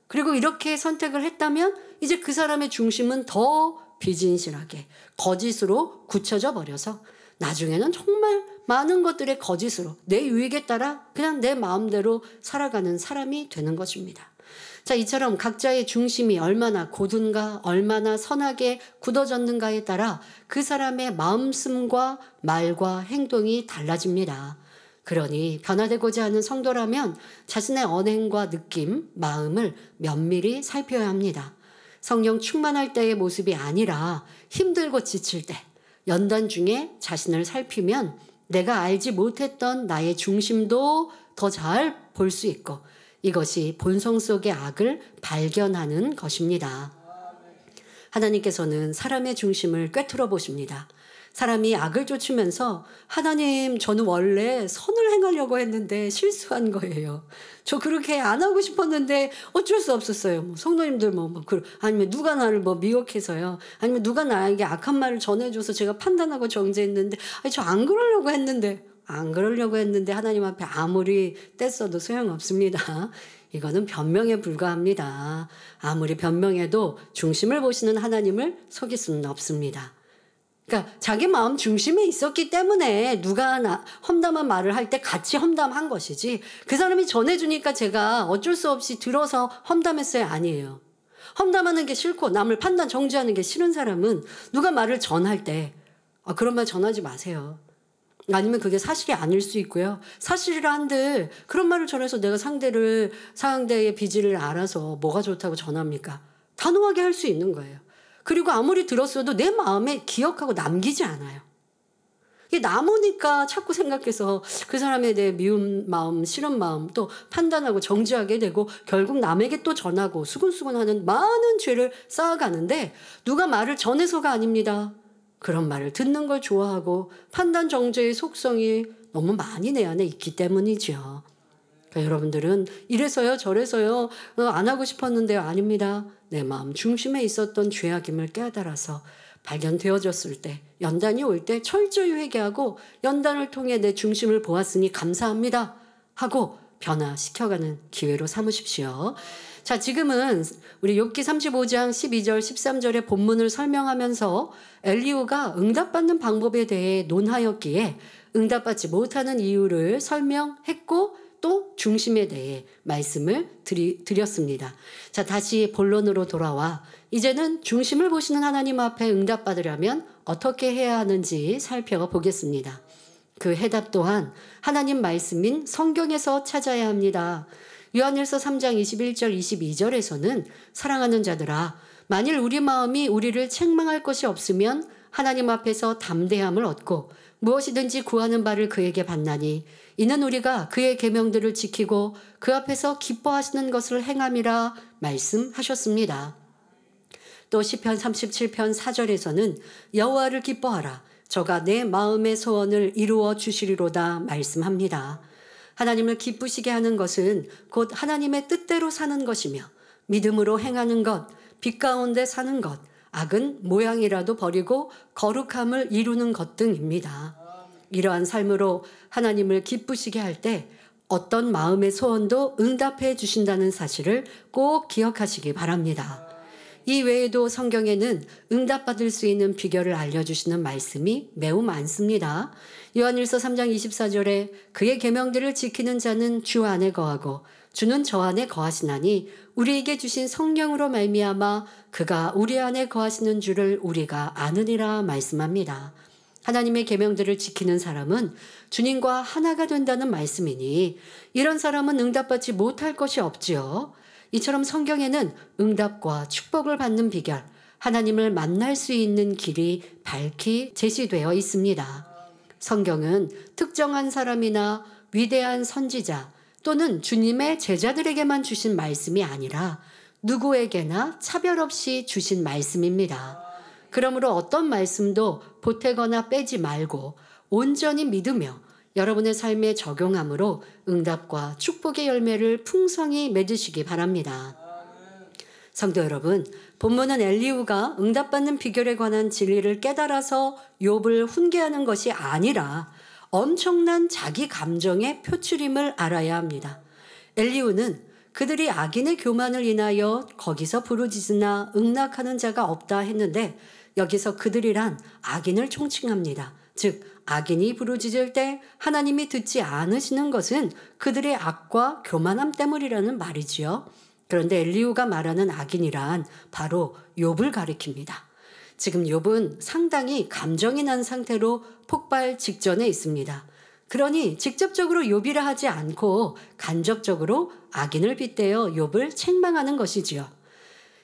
그리고 이렇게 선택을 했다면 이제 그 사람의 중심은 더 비진실하게 거짓으로 굳혀져 버려서 나중에는 정말 많은 것들의 거짓으로 내 유익에 따라 그냥 내 마음대로 살아가는 사람이 되는 것입니다. 자, 이처럼 각자의 중심이 얼마나 곧은가 얼마나 선하게 굳어졌는가에 따라 그 사람의 마음씀과 말과 행동이 달라집니다. 그러니 변화되고자 하는 성도라면 자신의 언행과 느낌, 마음을 면밀히 살펴야 합니다. 성령 충만할 때의 모습이 아니라 힘들고 지칠 때, 연단 중에 자신을 살피면 내가 알지 못했던 나의 중심도 더 잘 볼 수 있고 이것이 본성 속의 악을 발견하는 것입니다. 하나님께서는 사람의 중심을 꿰뚫어 보십니다. 사람이 악을 쫓으면서 하나님 저는 원래 선을 행하려고 했는데 실수한 거예요. 저 그렇게 안 하고 싶었는데 어쩔 수 없었어요. 성도님들 아니면 누가 나를 미혹해서요. 아니면 누가 나에게 악한 말을 전해줘서 제가 판단하고 정죄했는데 저 안 그러려고 했는데 하나님 앞에 아무리 떼써도 소용없습니다. 이거는 변명에 불과합니다. 아무리 변명해도 중심을 보시는 하나님을 속일 수는 없습니다. 그러니까 자기 마음 중심에 있었기 때문에 누가 험담한 말을 할 때 같이 험담한 것이지, 그 사람이 전해주니까 제가 어쩔 수 없이 들어서 험담했어요? 아니에요. 험담하는 게 싫고 남을 판단 정죄하는 게 싫은 사람은 누가 말을 전할 때 그런 말 전하지 마세요. 아니면 그게 사실이 아닐 수 있고요. 사실이라 한들 그런 말을 전해서 내가 상대의 비지를 알아서 뭐가 좋다고 전합니까? 단호하게 할 수 있는 거예요. 그리고 아무리 들었어도 내 마음에 기억하고 남기지 않아요. 이게 남으니까 자꾸 생각해서 그 사람에 대해 미운 마음, 싫은 마음 또 판단하고 정죄하게 되고 결국 남에게 또 전하고 수군수군하는 많은 죄를 쌓아가는데, 누가 말을 전해서가 아닙니다. 그런 말을 듣는 걸 좋아하고 판단 정죄의 속성이 너무 많이 내 안에 있기 때문이죠. 그러니까 여러분들은 이래서요 저래서요 안 하고 싶었는데요, 아닙니다. 내 마음 중심에 있었던 죄악임을 깨달아서 발견되어졌을 때, 연단이 올 때 철저히 회개하고 연단을 통해 내 중심을 보았으니 감사합니다 하고 변화시켜가는 기회로 삼으십시오. 자, 지금은 우리 욥기 35장 12절 13절의 본문을 설명하면서 엘리후가 응답받는 방법에 대해 논하였기에 응답받지 못하는 이유를 설명했고 또 중심에 대해 말씀을 드렸습니다. 자, 다시 본론으로 돌아와 이제는 중심을 보시는 하나님 앞에 응답받으려면 어떻게 해야 하는지 살펴보겠습니다. 그 해답 또한 하나님 말씀인 성경에서 찾아야 합니다. 요한일서 3장 21절 22절에서는 사랑하는 자들아, 만일 우리 마음이 우리를 책망할 것이 없으면 하나님 앞에서 담대함을 얻고 무엇이든지 구하는 바를 그에게 받나니 이는 우리가 그의 계명들을 지키고 그 앞에서 기뻐하시는 것을 행함이라 말씀하셨습니다. 또 시편 37편 4절에서는 여호와를 기뻐하라, 저가 내 마음의 소원을 이루어 주시리로다 말씀합니다. 하나님을 기쁘시게 하는 것은 곧 하나님의 뜻대로 사는 것이며 믿음으로 행하는 것, 빛 가운데 사는 것, 악은 모양이라도 버리고 거룩함을 이루는 것 등입니다. 이러한 삶으로 하나님을 기쁘시게 할 때 어떤 마음의 소원도 응답해 주신다는 사실을 꼭 기억하시기 바랍니다. 이 외에도 성경에는 응답받을 수 있는 비결을 알려주시는 말씀이 매우 많습니다. 요한일서 3장 24절에 그의 계명들을 지키는 자는 주 안에 거하고 주는 저 안에 거하시나니 우리에게 주신 성령으로 말미암아 그가 우리 안에 거하시는 줄을 우리가 아느니라 말씀합니다. 하나님의 계명들을 지키는 사람은 주님과 하나가 된다는 말씀이니 이런 사람은 응답받지 못할 것이 없지요. 이처럼 성경에는 응답과 축복을 받는 비결, 하나님을 만날 수 있는 길이 밝히 제시되어 있습니다. 성경은 특정한 사람이나 위대한 선지자 또는 주님의 제자들에게만 주신 말씀이 아니라 누구에게나 차별 없이 주신 말씀입니다. 그러므로 어떤 말씀도 보태거나 빼지 말고 온전히 믿으며 여러분의 삶에 적용함으로 응답과 축복의 열매를 풍성히 맺으시기 바랍니다. 성도 여러분, 본문은 엘리후가 응답받는 비결에 관한 진리를 깨달아서 욥을 훈계하는 것이 아니라 엄청난 자기 감정의 표출임을 알아야 합니다. 엘리후는 그들이 악인의 교만을 인하여 거기서 부르짖으나 응낙하는 자가 없다 했는데 여기서 그들이란 악인을 총칭합니다. 즉 악인이 부르짖을 때 하나님이 듣지 않으시는 것은 그들의 악과 교만함 때문이라는 말이지요. 그런데 엘리후가 말하는 악인이란 바로 욥을 가리킵니다. 지금 욥은 상당히 감정이 난 상태로 폭발 직전에 있습니다. 그러니 직접적으로 욥이라 하지 않고 간접적으로 악인을 빗대어 욥을 책망하는 것이지요.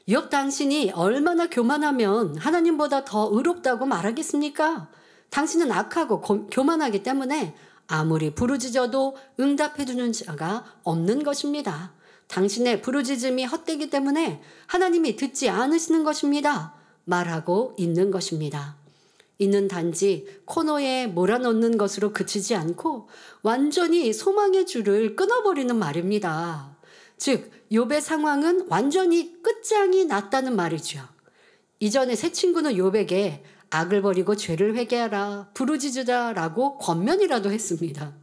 욥 당신이 얼마나 교만하면 하나님보다 더 의롭다고 말하겠습니까? 당신은 악하고 교만하기 때문에 아무리 부르짖어도 응답해주는 자가 없는 것입니다. 당신의 부르짖음이 헛되기 때문에 하나님이 듣지 않으시는 것입니다. 말하고 있는 것입니다. 이는 단지 코너에 몰아넣는 것으로 그치지 않고 완전히 소망의 줄을 끊어버리는 말입니다. 즉 욥의 상황은 완전히 끝장이 났다는 말이죠. 이전에 새 친구는 욥에게 악을 버리고 죄를 회개하라, 부르짖으라라고 권면이라도 했습니다.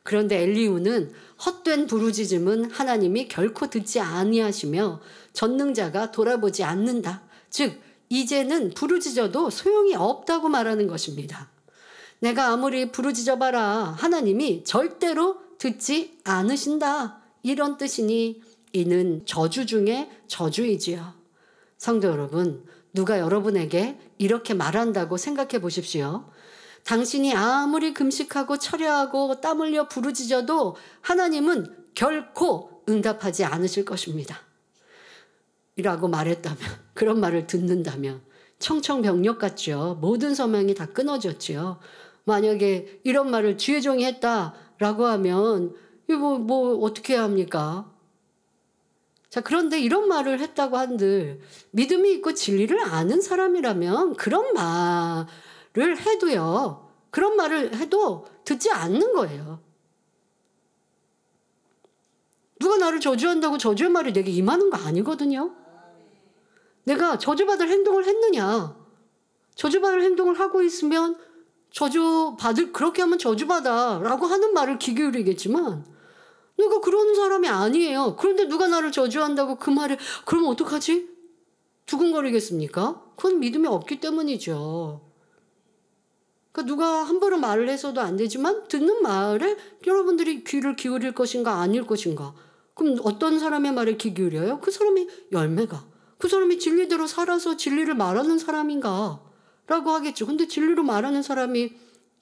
그런데 엘리후는 헛된 부르짖음은 하나님이 결코 듣지 아니하시며 전능자가 돌아보지 않는다. 즉 이제는 부르짖어도 소용이 없다고 말하는 것입니다. 내가 아무리 부르짖어봐라 하나님이 절대로 듣지 않으신다, 이런 뜻이니 이는 저주 중에 저주이지요. 성도 여러분, 누가 여러분에게 이렇게 말한다고 생각해 보십시오. 당신이 아무리 금식하고 철야하고 땀 흘려 부르짖어도 하나님은 결코 응답하지 않으실 것입니다. 이라고 말했다면, 그런 말을 듣는다면 청천벽력 같죠. 모든 소망이 다 끊어졌죠. 만약에 이런 말을 주의 종이 했다라고 하면 이거 뭐 어떻게 해야 합니까? 자, 그런데 이런 말을 했다고 한들 믿음이 있고 진리를 아는 사람이라면 그런 말을 해도요, 그런 말을 해도 듣지 않는 거예요. 누가 나를 저주한다고 저주의 말이 내게 임하는 거 아니거든요. 내가 저주받을 행동을 했느냐, 저주받을 행동을 하고 있으면 그렇게 하면 저주받아 라고 하는 말을 귀 기울이겠지만, 내가 그러는 사람이 아니에요. 그런데 누가 나를 저주한다고 그 말에 그럼 어떡하지? 두근거리겠습니까? 그건 믿음이 없기 때문이죠. 그러니까 누가 함부로 말을 해서도 안 되지만 듣는 말에 여러분들이 귀를 기울일 것인가 아닐 것인가? 그럼 어떤 사람의 말에 귀 기울여요? 그 사람이 열매가, 그 사람이 진리대로 살아서 진리를 말하는 사람인가? 라고 하겠죠. 근데 진리로 말하는 사람이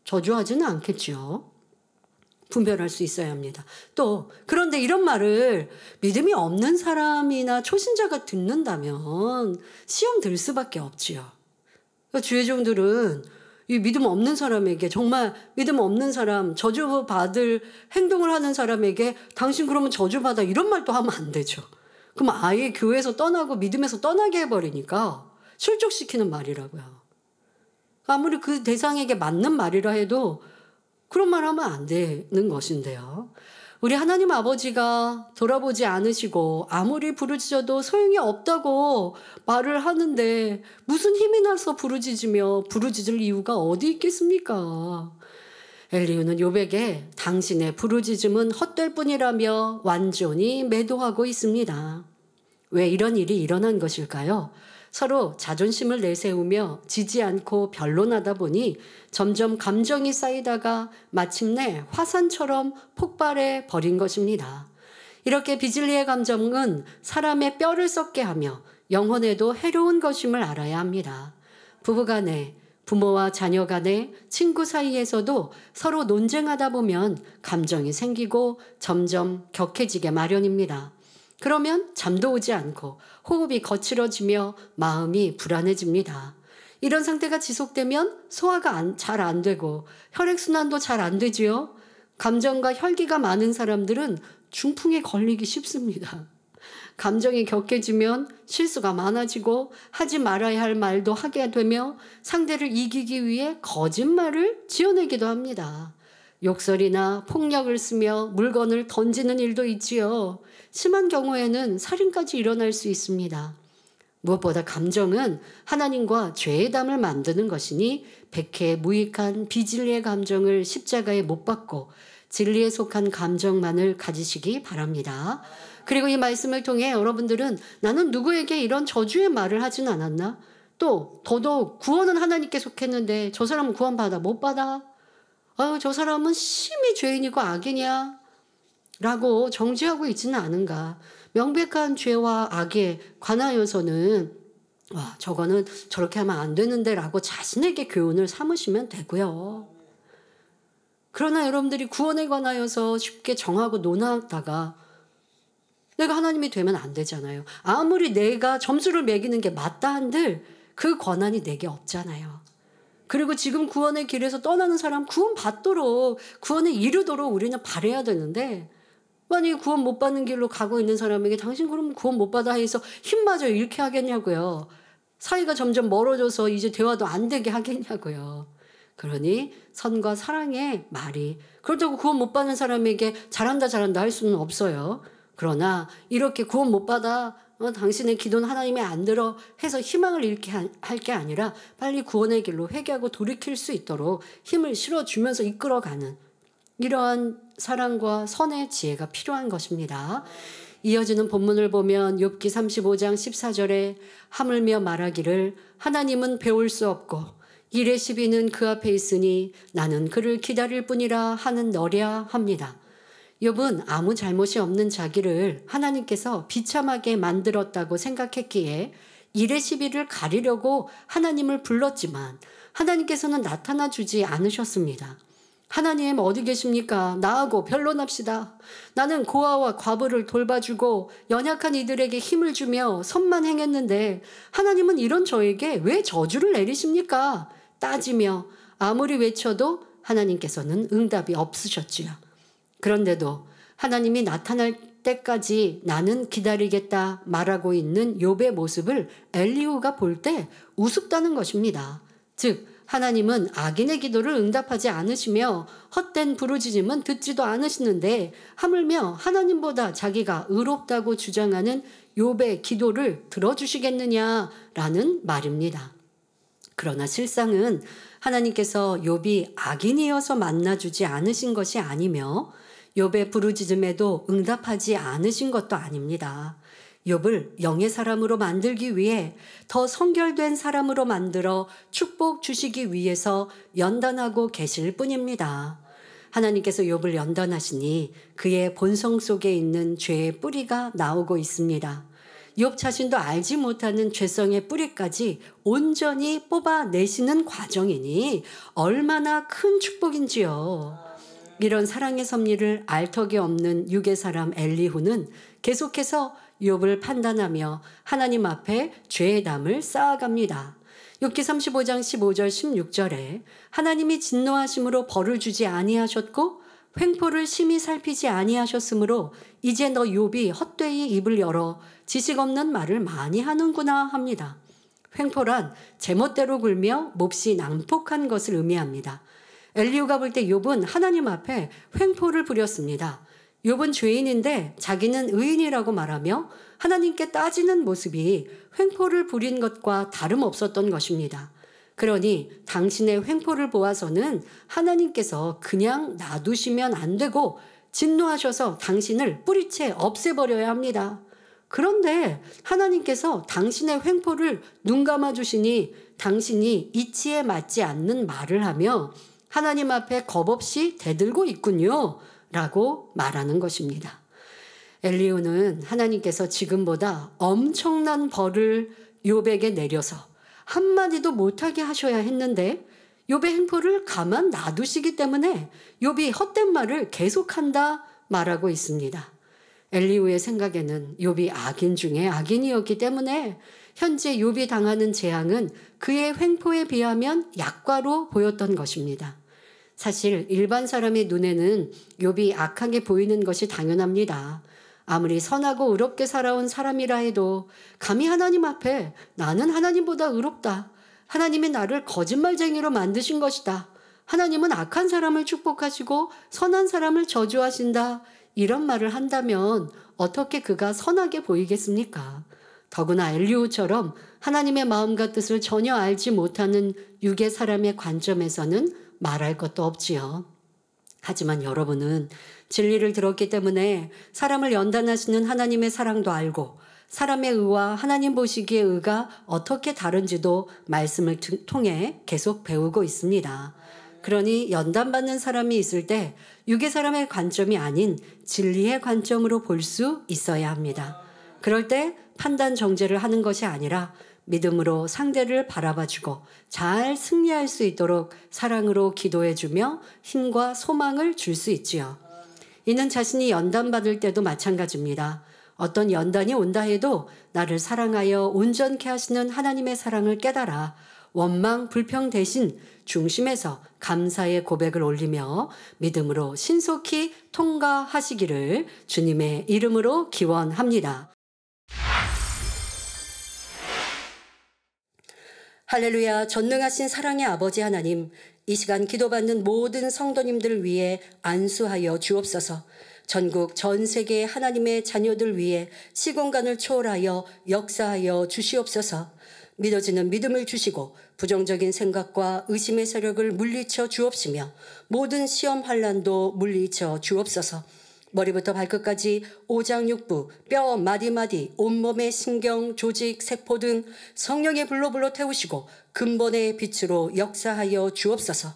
저주하지는 않겠죠. 분별할 수 있어야 합니다. 또 그런데 이런 말을 믿음이 없는 사람이나 초신자가 듣는다면 시험 들 수밖에 없지요. 그러니까 주의 종들은 이 믿음 없는 사람에게, 정말 믿음 없는 사람, 저주받을 행동을 하는 사람에게 당신 그러면 저주받아, 이런 말도 하면 안 되죠. 그럼 아예 교회에서 떠나고 믿음에서 떠나게 해버리니까 실족시키는 말이라고요. 아무리 그 대상에게 맞는 말이라 해도 그런 말 하면 안 되는 것인데요. 우리 하나님 아버지가 돌아보지 않으시고 아무리 부르짖어도 소용이 없다고 말을 하는데 무슨 힘이 나서 부르짖으며 부르짖을 이유가 어디 있겠습니까? 엘리후는 욥에게 당신의 부르짖음은 헛될 뿐이라며 완전히 매도하고 있습니다. 왜 이런 일이 일어난 것일까요? 서로 자존심을 내세우며 지지 않고 변론하다 보니 점점 감정이 쌓이다가 마침내 화산처럼 폭발해 버린 것입니다. 이렇게 비질리의 감정은 사람의 뼈를 썩게 하며 영혼에도 해로운 것임을 알아야 합니다. 부부간에, 부모와 자녀 간에, 친구 사이에서도 서로 논쟁하다 보면 감정이 생기고 점점 격해지게 마련입니다. 그러면 잠도 오지 않고 호흡이 거칠어지며 마음이 불안해집니다. 이런 상태가 지속되면 소화가 잘 안 되고 혈액순환도 잘 안 되지요. 감정과 혈기가 많은 사람들은 중풍에 걸리기 쉽습니다. 감정이 격해지면 실수가 많아지고 하지 말아야 할 말도 하게 되며 상대를 이기기 위해 거짓말을 지어내기도 합니다. 욕설이나 폭력을 쓰며 물건을 던지는 일도 있지요. 심한 경우에는 살인까지 일어날 수 있습니다. 무엇보다 감정은 하나님과 죄의 담을 만드는 것이니 백해 무익한 비진리의 감정을 십자가에 못 박고 진리에 속한 감정만을 가지시기 바랍니다. 그리고 이 말씀을 통해 여러분들은 나는 누구에게 이런 저주의 말을 하진 않았나? 또 더더욱 구원은 하나님께 속했는데 저 사람은 구원받아 못 받아? 저 사람은 심히 죄인이고 악이냐? 라고 정죄하고 있지는 않은가? 명백한 죄와 악에 관하여서는 저거는 저렇게 하면 안 되는데 라고 자신에게 교훈을 삼으시면 되고요. 그러나 여러분들이 구원에 관하여서 쉽게 정하고 논하다가 내가 하나님이 되면 안 되잖아요. 아무리 내가 점수를 매기는 게 맞다 한들 그 권한이 내게 없잖아요. 그리고 지금 구원의 길에서 떠나는 사람 구원 받도록, 구원에 이르도록 우리는 바라야 되는데, 만약에 구원 못 받는 길로 가고 있는 사람에게 당신 그럼 구원 못 받아 해서 힘마저 잃게 하겠냐고요. 사이가 점점 멀어져서 이제 대화도 안 되게 하겠냐고요. 그러니 선과 사랑의 말이, 그렇다고 구원 못 받는 사람에게 잘한다 할 수는 없어요. 그러나 이렇게 구원 못 받아, 당신의 기도는 하나님이 안 들어 해서 희망을 잃게 할 게 아니라 빨리 구원의 길로 회개하고 돌이킬 수 있도록 힘을 실어주면서 이끌어가는 이러한 사랑과 선의 지혜가 필요한 것입니다. 이어지는 본문을 보면 욥기 35장 14절에 하물며 말하기를 하나님은 배울 수 없고 일의 시비는 그 앞에 있으니 나는 그를 기다릴 뿐이라 하는 너랴 합니다. 욥은 아무 잘못이 없는 자기를 하나님께서 비참하게 만들었다고 생각했기에 일의 시비를 가리려고 하나님을 불렀지만 하나님께서는 나타나 주지 않으셨습니다. 하나님 어디 계십니까? 나하고 변론합시다. 나는 고아와 과부를 돌봐주고 연약한 이들에게 힘을 주며 선만 행했는데 하나님은 이런 저에게 왜 저주를 내리십니까? 따지며 아무리 외쳐도 하나님께서는 응답이 없으셨지요. 그런데도 하나님이 나타날 때까지 나는 기다리겠다 말하고 있는 욥의 모습을 엘리후가 볼 때 우습다는 것입니다. 즉 하나님은 악인의 기도를 응답하지 않으시며 헛된 부르짖음은 듣지도 않으시는데 하물며 하나님보다 자기가 의롭다고 주장하는 욥의 기도를 들어주시겠느냐라는 말입니다. 그러나 실상은 하나님께서 욥이 악인이어서 만나주지 않으신 것이 아니며 욥의 부르짖음에도 응답하지 않으신 것도 아닙니다. 욥을 영의 사람으로 만들기 위해 더 성결된 사람으로 만들어 축복 주시기 위해서 연단하고 계실 뿐입니다. 하나님께서 욥을 연단하시니 그의 본성 속에 있는 죄의 뿌리가 나오고 있습니다. 욥 자신도 알지 못하는 죄성의 뿌리까지 온전히 뽑아내시는 과정이니 얼마나 큰 축복인지요. 이런 사랑의 섭리를 알 턱이 없는 육의 사람 엘리후는 계속해서 욥을 판단하며 하나님 앞에 죄의 담을 쌓아갑니다. 욥기 35장 15절 16절에 하나님이 진노하심으로 벌을 주지 아니하셨고 횡포를 심히 살피지 아니하셨으므로 이제 너 욥이 헛되이 입을 열어 지식 없는 말을 많이 하는구나 합니다. 횡포란 제멋대로 굴며 몹시 난폭한 것을 의미합니다. 엘리후가 볼 때 욥은 하나님 앞에 횡포를 부렸습니다. 욥은 죄인인데 자기는 의인이라고 말하며 하나님께 따지는 모습이 횡포를 부린 것과 다름없었던 것입니다. 그러니 당신의 횡포를 보아서는 하나님께서 그냥 놔두시면 안 되고 진노하셔서 당신을 뿌리채 없애버려야 합니다. 그런데 하나님께서 당신의 횡포를 눈감아 주시니 당신이 이치에 맞지 않는 말을 하며 하나님 앞에 겁없이 대들고 있군요 라고 말하는 것입니다. 엘리후는 하나님께서 지금보다 엄청난 벌을 욥에게 내려서 한마디도 못하게 하셔야 했는데 욥의 행포를 가만 놔두시기 때문에 욥이 헛된 말을 계속한다 말하고 있습니다. 엘리후의 생각에는 욥이 악인 중에 악인이었기 때문에 현재 욥이 당하는 재앙은 그의 횡포에 비하면 약과로 보였던 것입니다. 사실 일반 사람의 눈에는 욥이 악하게 보이는 것이 당연합니다. 아무리 선하고 의롭게 살아온 사람이라 해도 감히 하나님 앞에 나는 하나님보다 의롭다. 하나님이 나를 거짓말쟁이로 만드신 것이다. 하나님은 악한 사람을 축복하시고 선한 사람을 저주하신다. 이런 말을 한다면 어떻게 그가 선하게 보이겠습니까? 더구나 엘리후처럼 하나님의 마음과 뜻을 전혀 알지 못하는 육의 사람의 관점에서는 말할 것도 없지요. 하지만 여러분은 진리를 들었기 때문에 사람을 연단하시는 하나님의 사랑도 알고 사람의 의와 하나님 보시기의 의가 어떻게 다른지도 말씀을 통해 계속 배우고 있습니다. 그러니 연단받는 사람이 있을 때 육의 사람의 관점이 아닌 진리의 관점으로 볼 수 있어야 합니다. 그럴 때 판단 정죄를 하는 것이 아니라 믿음으로 상대를 바라봐주고 잘 승리할 수 있도록 사랑으로 기도해주며 힘과 소망을 줄 수 있지요. 이는 자신이 연단받을 때도 마찬가지입니다. 어떤 연단이 온다 해도 나를 사랑하여 온전케 하시는 하나님의 사랑을 깨달아 원망, 불평 대신 중심에서 감사의 고백을 올리며 믿음으로 신속히 통과하시기를 주님의 이름으로 기원합니다. 할렐루야. 전능하신 사랑의 아버지 하나님, 이 시간 기도받는 모든 성도님들 위해 안수하여 주옵소서. 전국 전 세계 하나님의 자녀들 위해 시공간을 초월하여 역사하여 주시옵소서. 믿어지는 믿음을 주시고 부정적인 생각과 의심의 세력을 물리쳐 주옵시며 모든 시험 환난도 물리쳐 주옵소서. 머리부터 발끝까지 오장육부, 뼈 마디마디, 온몸의 신경, 조직, 세포 등 성령의 불로 태우시고 근본의 빛으로 역사하여 주옵소서.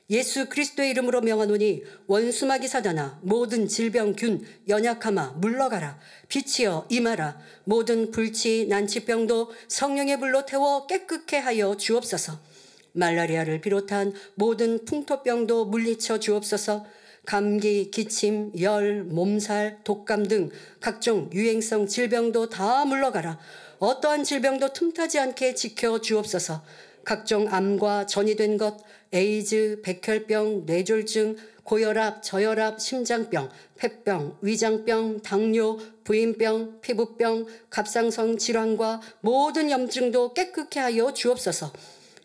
예수 그리스도의 이름으로 명하노니 원수마귀 사단아, 모든 질병, 균, 연약함아 물러가라. 빛이여 임하라. 모든 불치, 난치병도 성령의 불로 태워 깨끗게 하여 주옵소서. 말라리아를 비롯한 모든 풍토병도 물리쳐 주옵소서. 감기, 기침, 열, 몸살, 독감 등 각종 유행성 질병도 다 물러가라. 어떠한 질병도 틈타지 않게 지켜 주옵소서. 각종 암과 전이된 것, 에이즈, 백혈병, 뇌졸중, 고혈압, 저혈압, 심장병, 폐병, 위장병, 당뇨, 부인병, 피부병, 갑상선 질환과 모든 염증도 깨끗게 하여 주옵소서.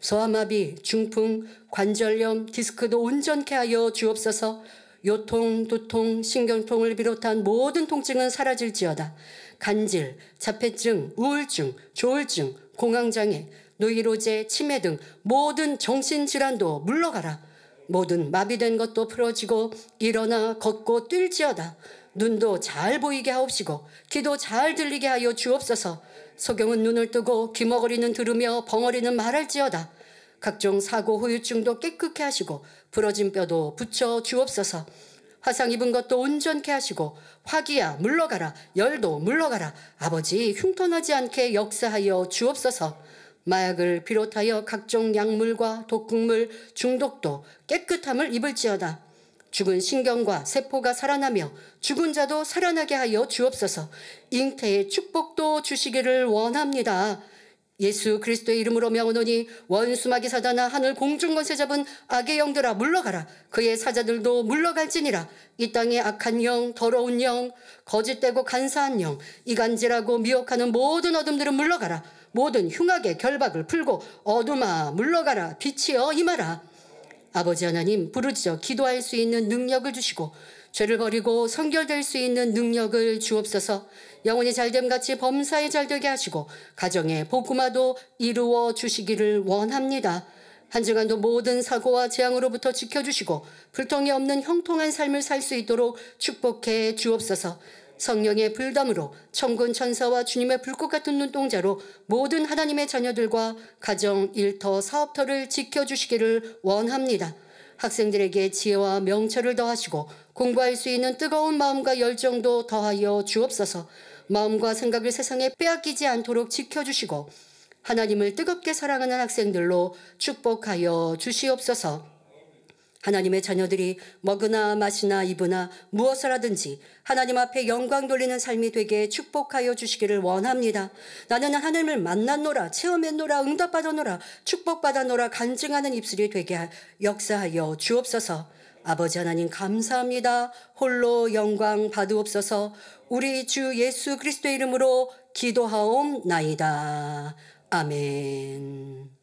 소아마비, 중풍, 관절염, 디스크도 온전케 하여 주옵소서. 요통, 두통, 신경통을 비롯한 모든 통증은 사라질지어다. 간질, 자폐증, 우울증, 조울증, 공황장애, 노이로제, 치매 등 모든 정신질환도 물러가라. 모든 마비된 것도 풀어지고 일어나 걷고 뛸지어다. 눈도 잘 보이게 하옵시고 귀도 잘 들리게 하여 주옵소서. 소경은 눈을 뜨고 귀머거리는 들으며 벙어리는 말할지어다. 각종 사고 후유증도 깨끗게 하시고 부러진 뼈도 붙여 주옵소서. 화상 입은 것도 온전케 하시고 화기야 물러가라. 열도 물러가라. 아버지 흉터나지 않게 역사하여 주옵소서. 마약을 비롯하여 각종 약물과 독극물 중독도 깨끗함을 입을지어다. 죽은 신경과 세포가 살아나며 죽은 자도 살아나게 하여 주옵소서. 잉태의 축복도 주시기를 원합니다. 예수 그리스도의 이름으로 명하노니 원수마귀 사단아, 하늘 공중 권세 잡은 악의 영들아 물러가라. 그의 사자들도 물러갈지니라. 이 땅의 악한 영, 더러운 영, 거짓되고 간사한 영, 이간질하고 미혹하는 모든 어둠들은 물러가라. 모든 흉악의 결박을 풀고 어둠아 물러가라. 빛이여 임하라. 아버지 하나님, 부르짖어 기도할 수 있는 능력을 주시고 죄를 버리고 성결될 수 있는 능력을 주옵소서. 영혼이 잘됨같이 범사에 잘되게 하시고 가정의 복음화도 이루어 주시기를 원합니다. 한 주간도 모든 사고와 재앙으로부터 지켜주시고 불통이 없는 형통한 삶을 살 수 있도록 축복해 주옵소서. 성령의 불담으로 천군 천사와 주님의 불꽃 같은 눈동자로 모든 하나님의 자녀들과 가정, 일터, 사업터를 지켜주시기를 원합니다. 학생들에게 지혜와 명철을 더하시고 공부할 수 있는 뜨거운 마음과 열정도 더하여 주옵소서. 마음과 생각을 세상에 빼앗기지 않도록 지켜주시고 하나님을 뜨겁게 사랑하는 학생들로 축복하여 주시옵소서. 하나님의 자녀들이 먹으나 마시나 입으나 무엇을 하든지 하나님 앞에 영광 돌리는 삶이 되게 축복하여 주시기를 원합니다. 나는 하나님을 만났노라, 체험했노라, 응답받았노라, 축복받았노라 간증하는 입술이 되게 역사하여 주옵소서. 아버지 하나님 감사합니다. 홀로 영광 받으옵소서. 우리 주 예수 그리스도의 이름으로 기도하옵나이다. 아멘.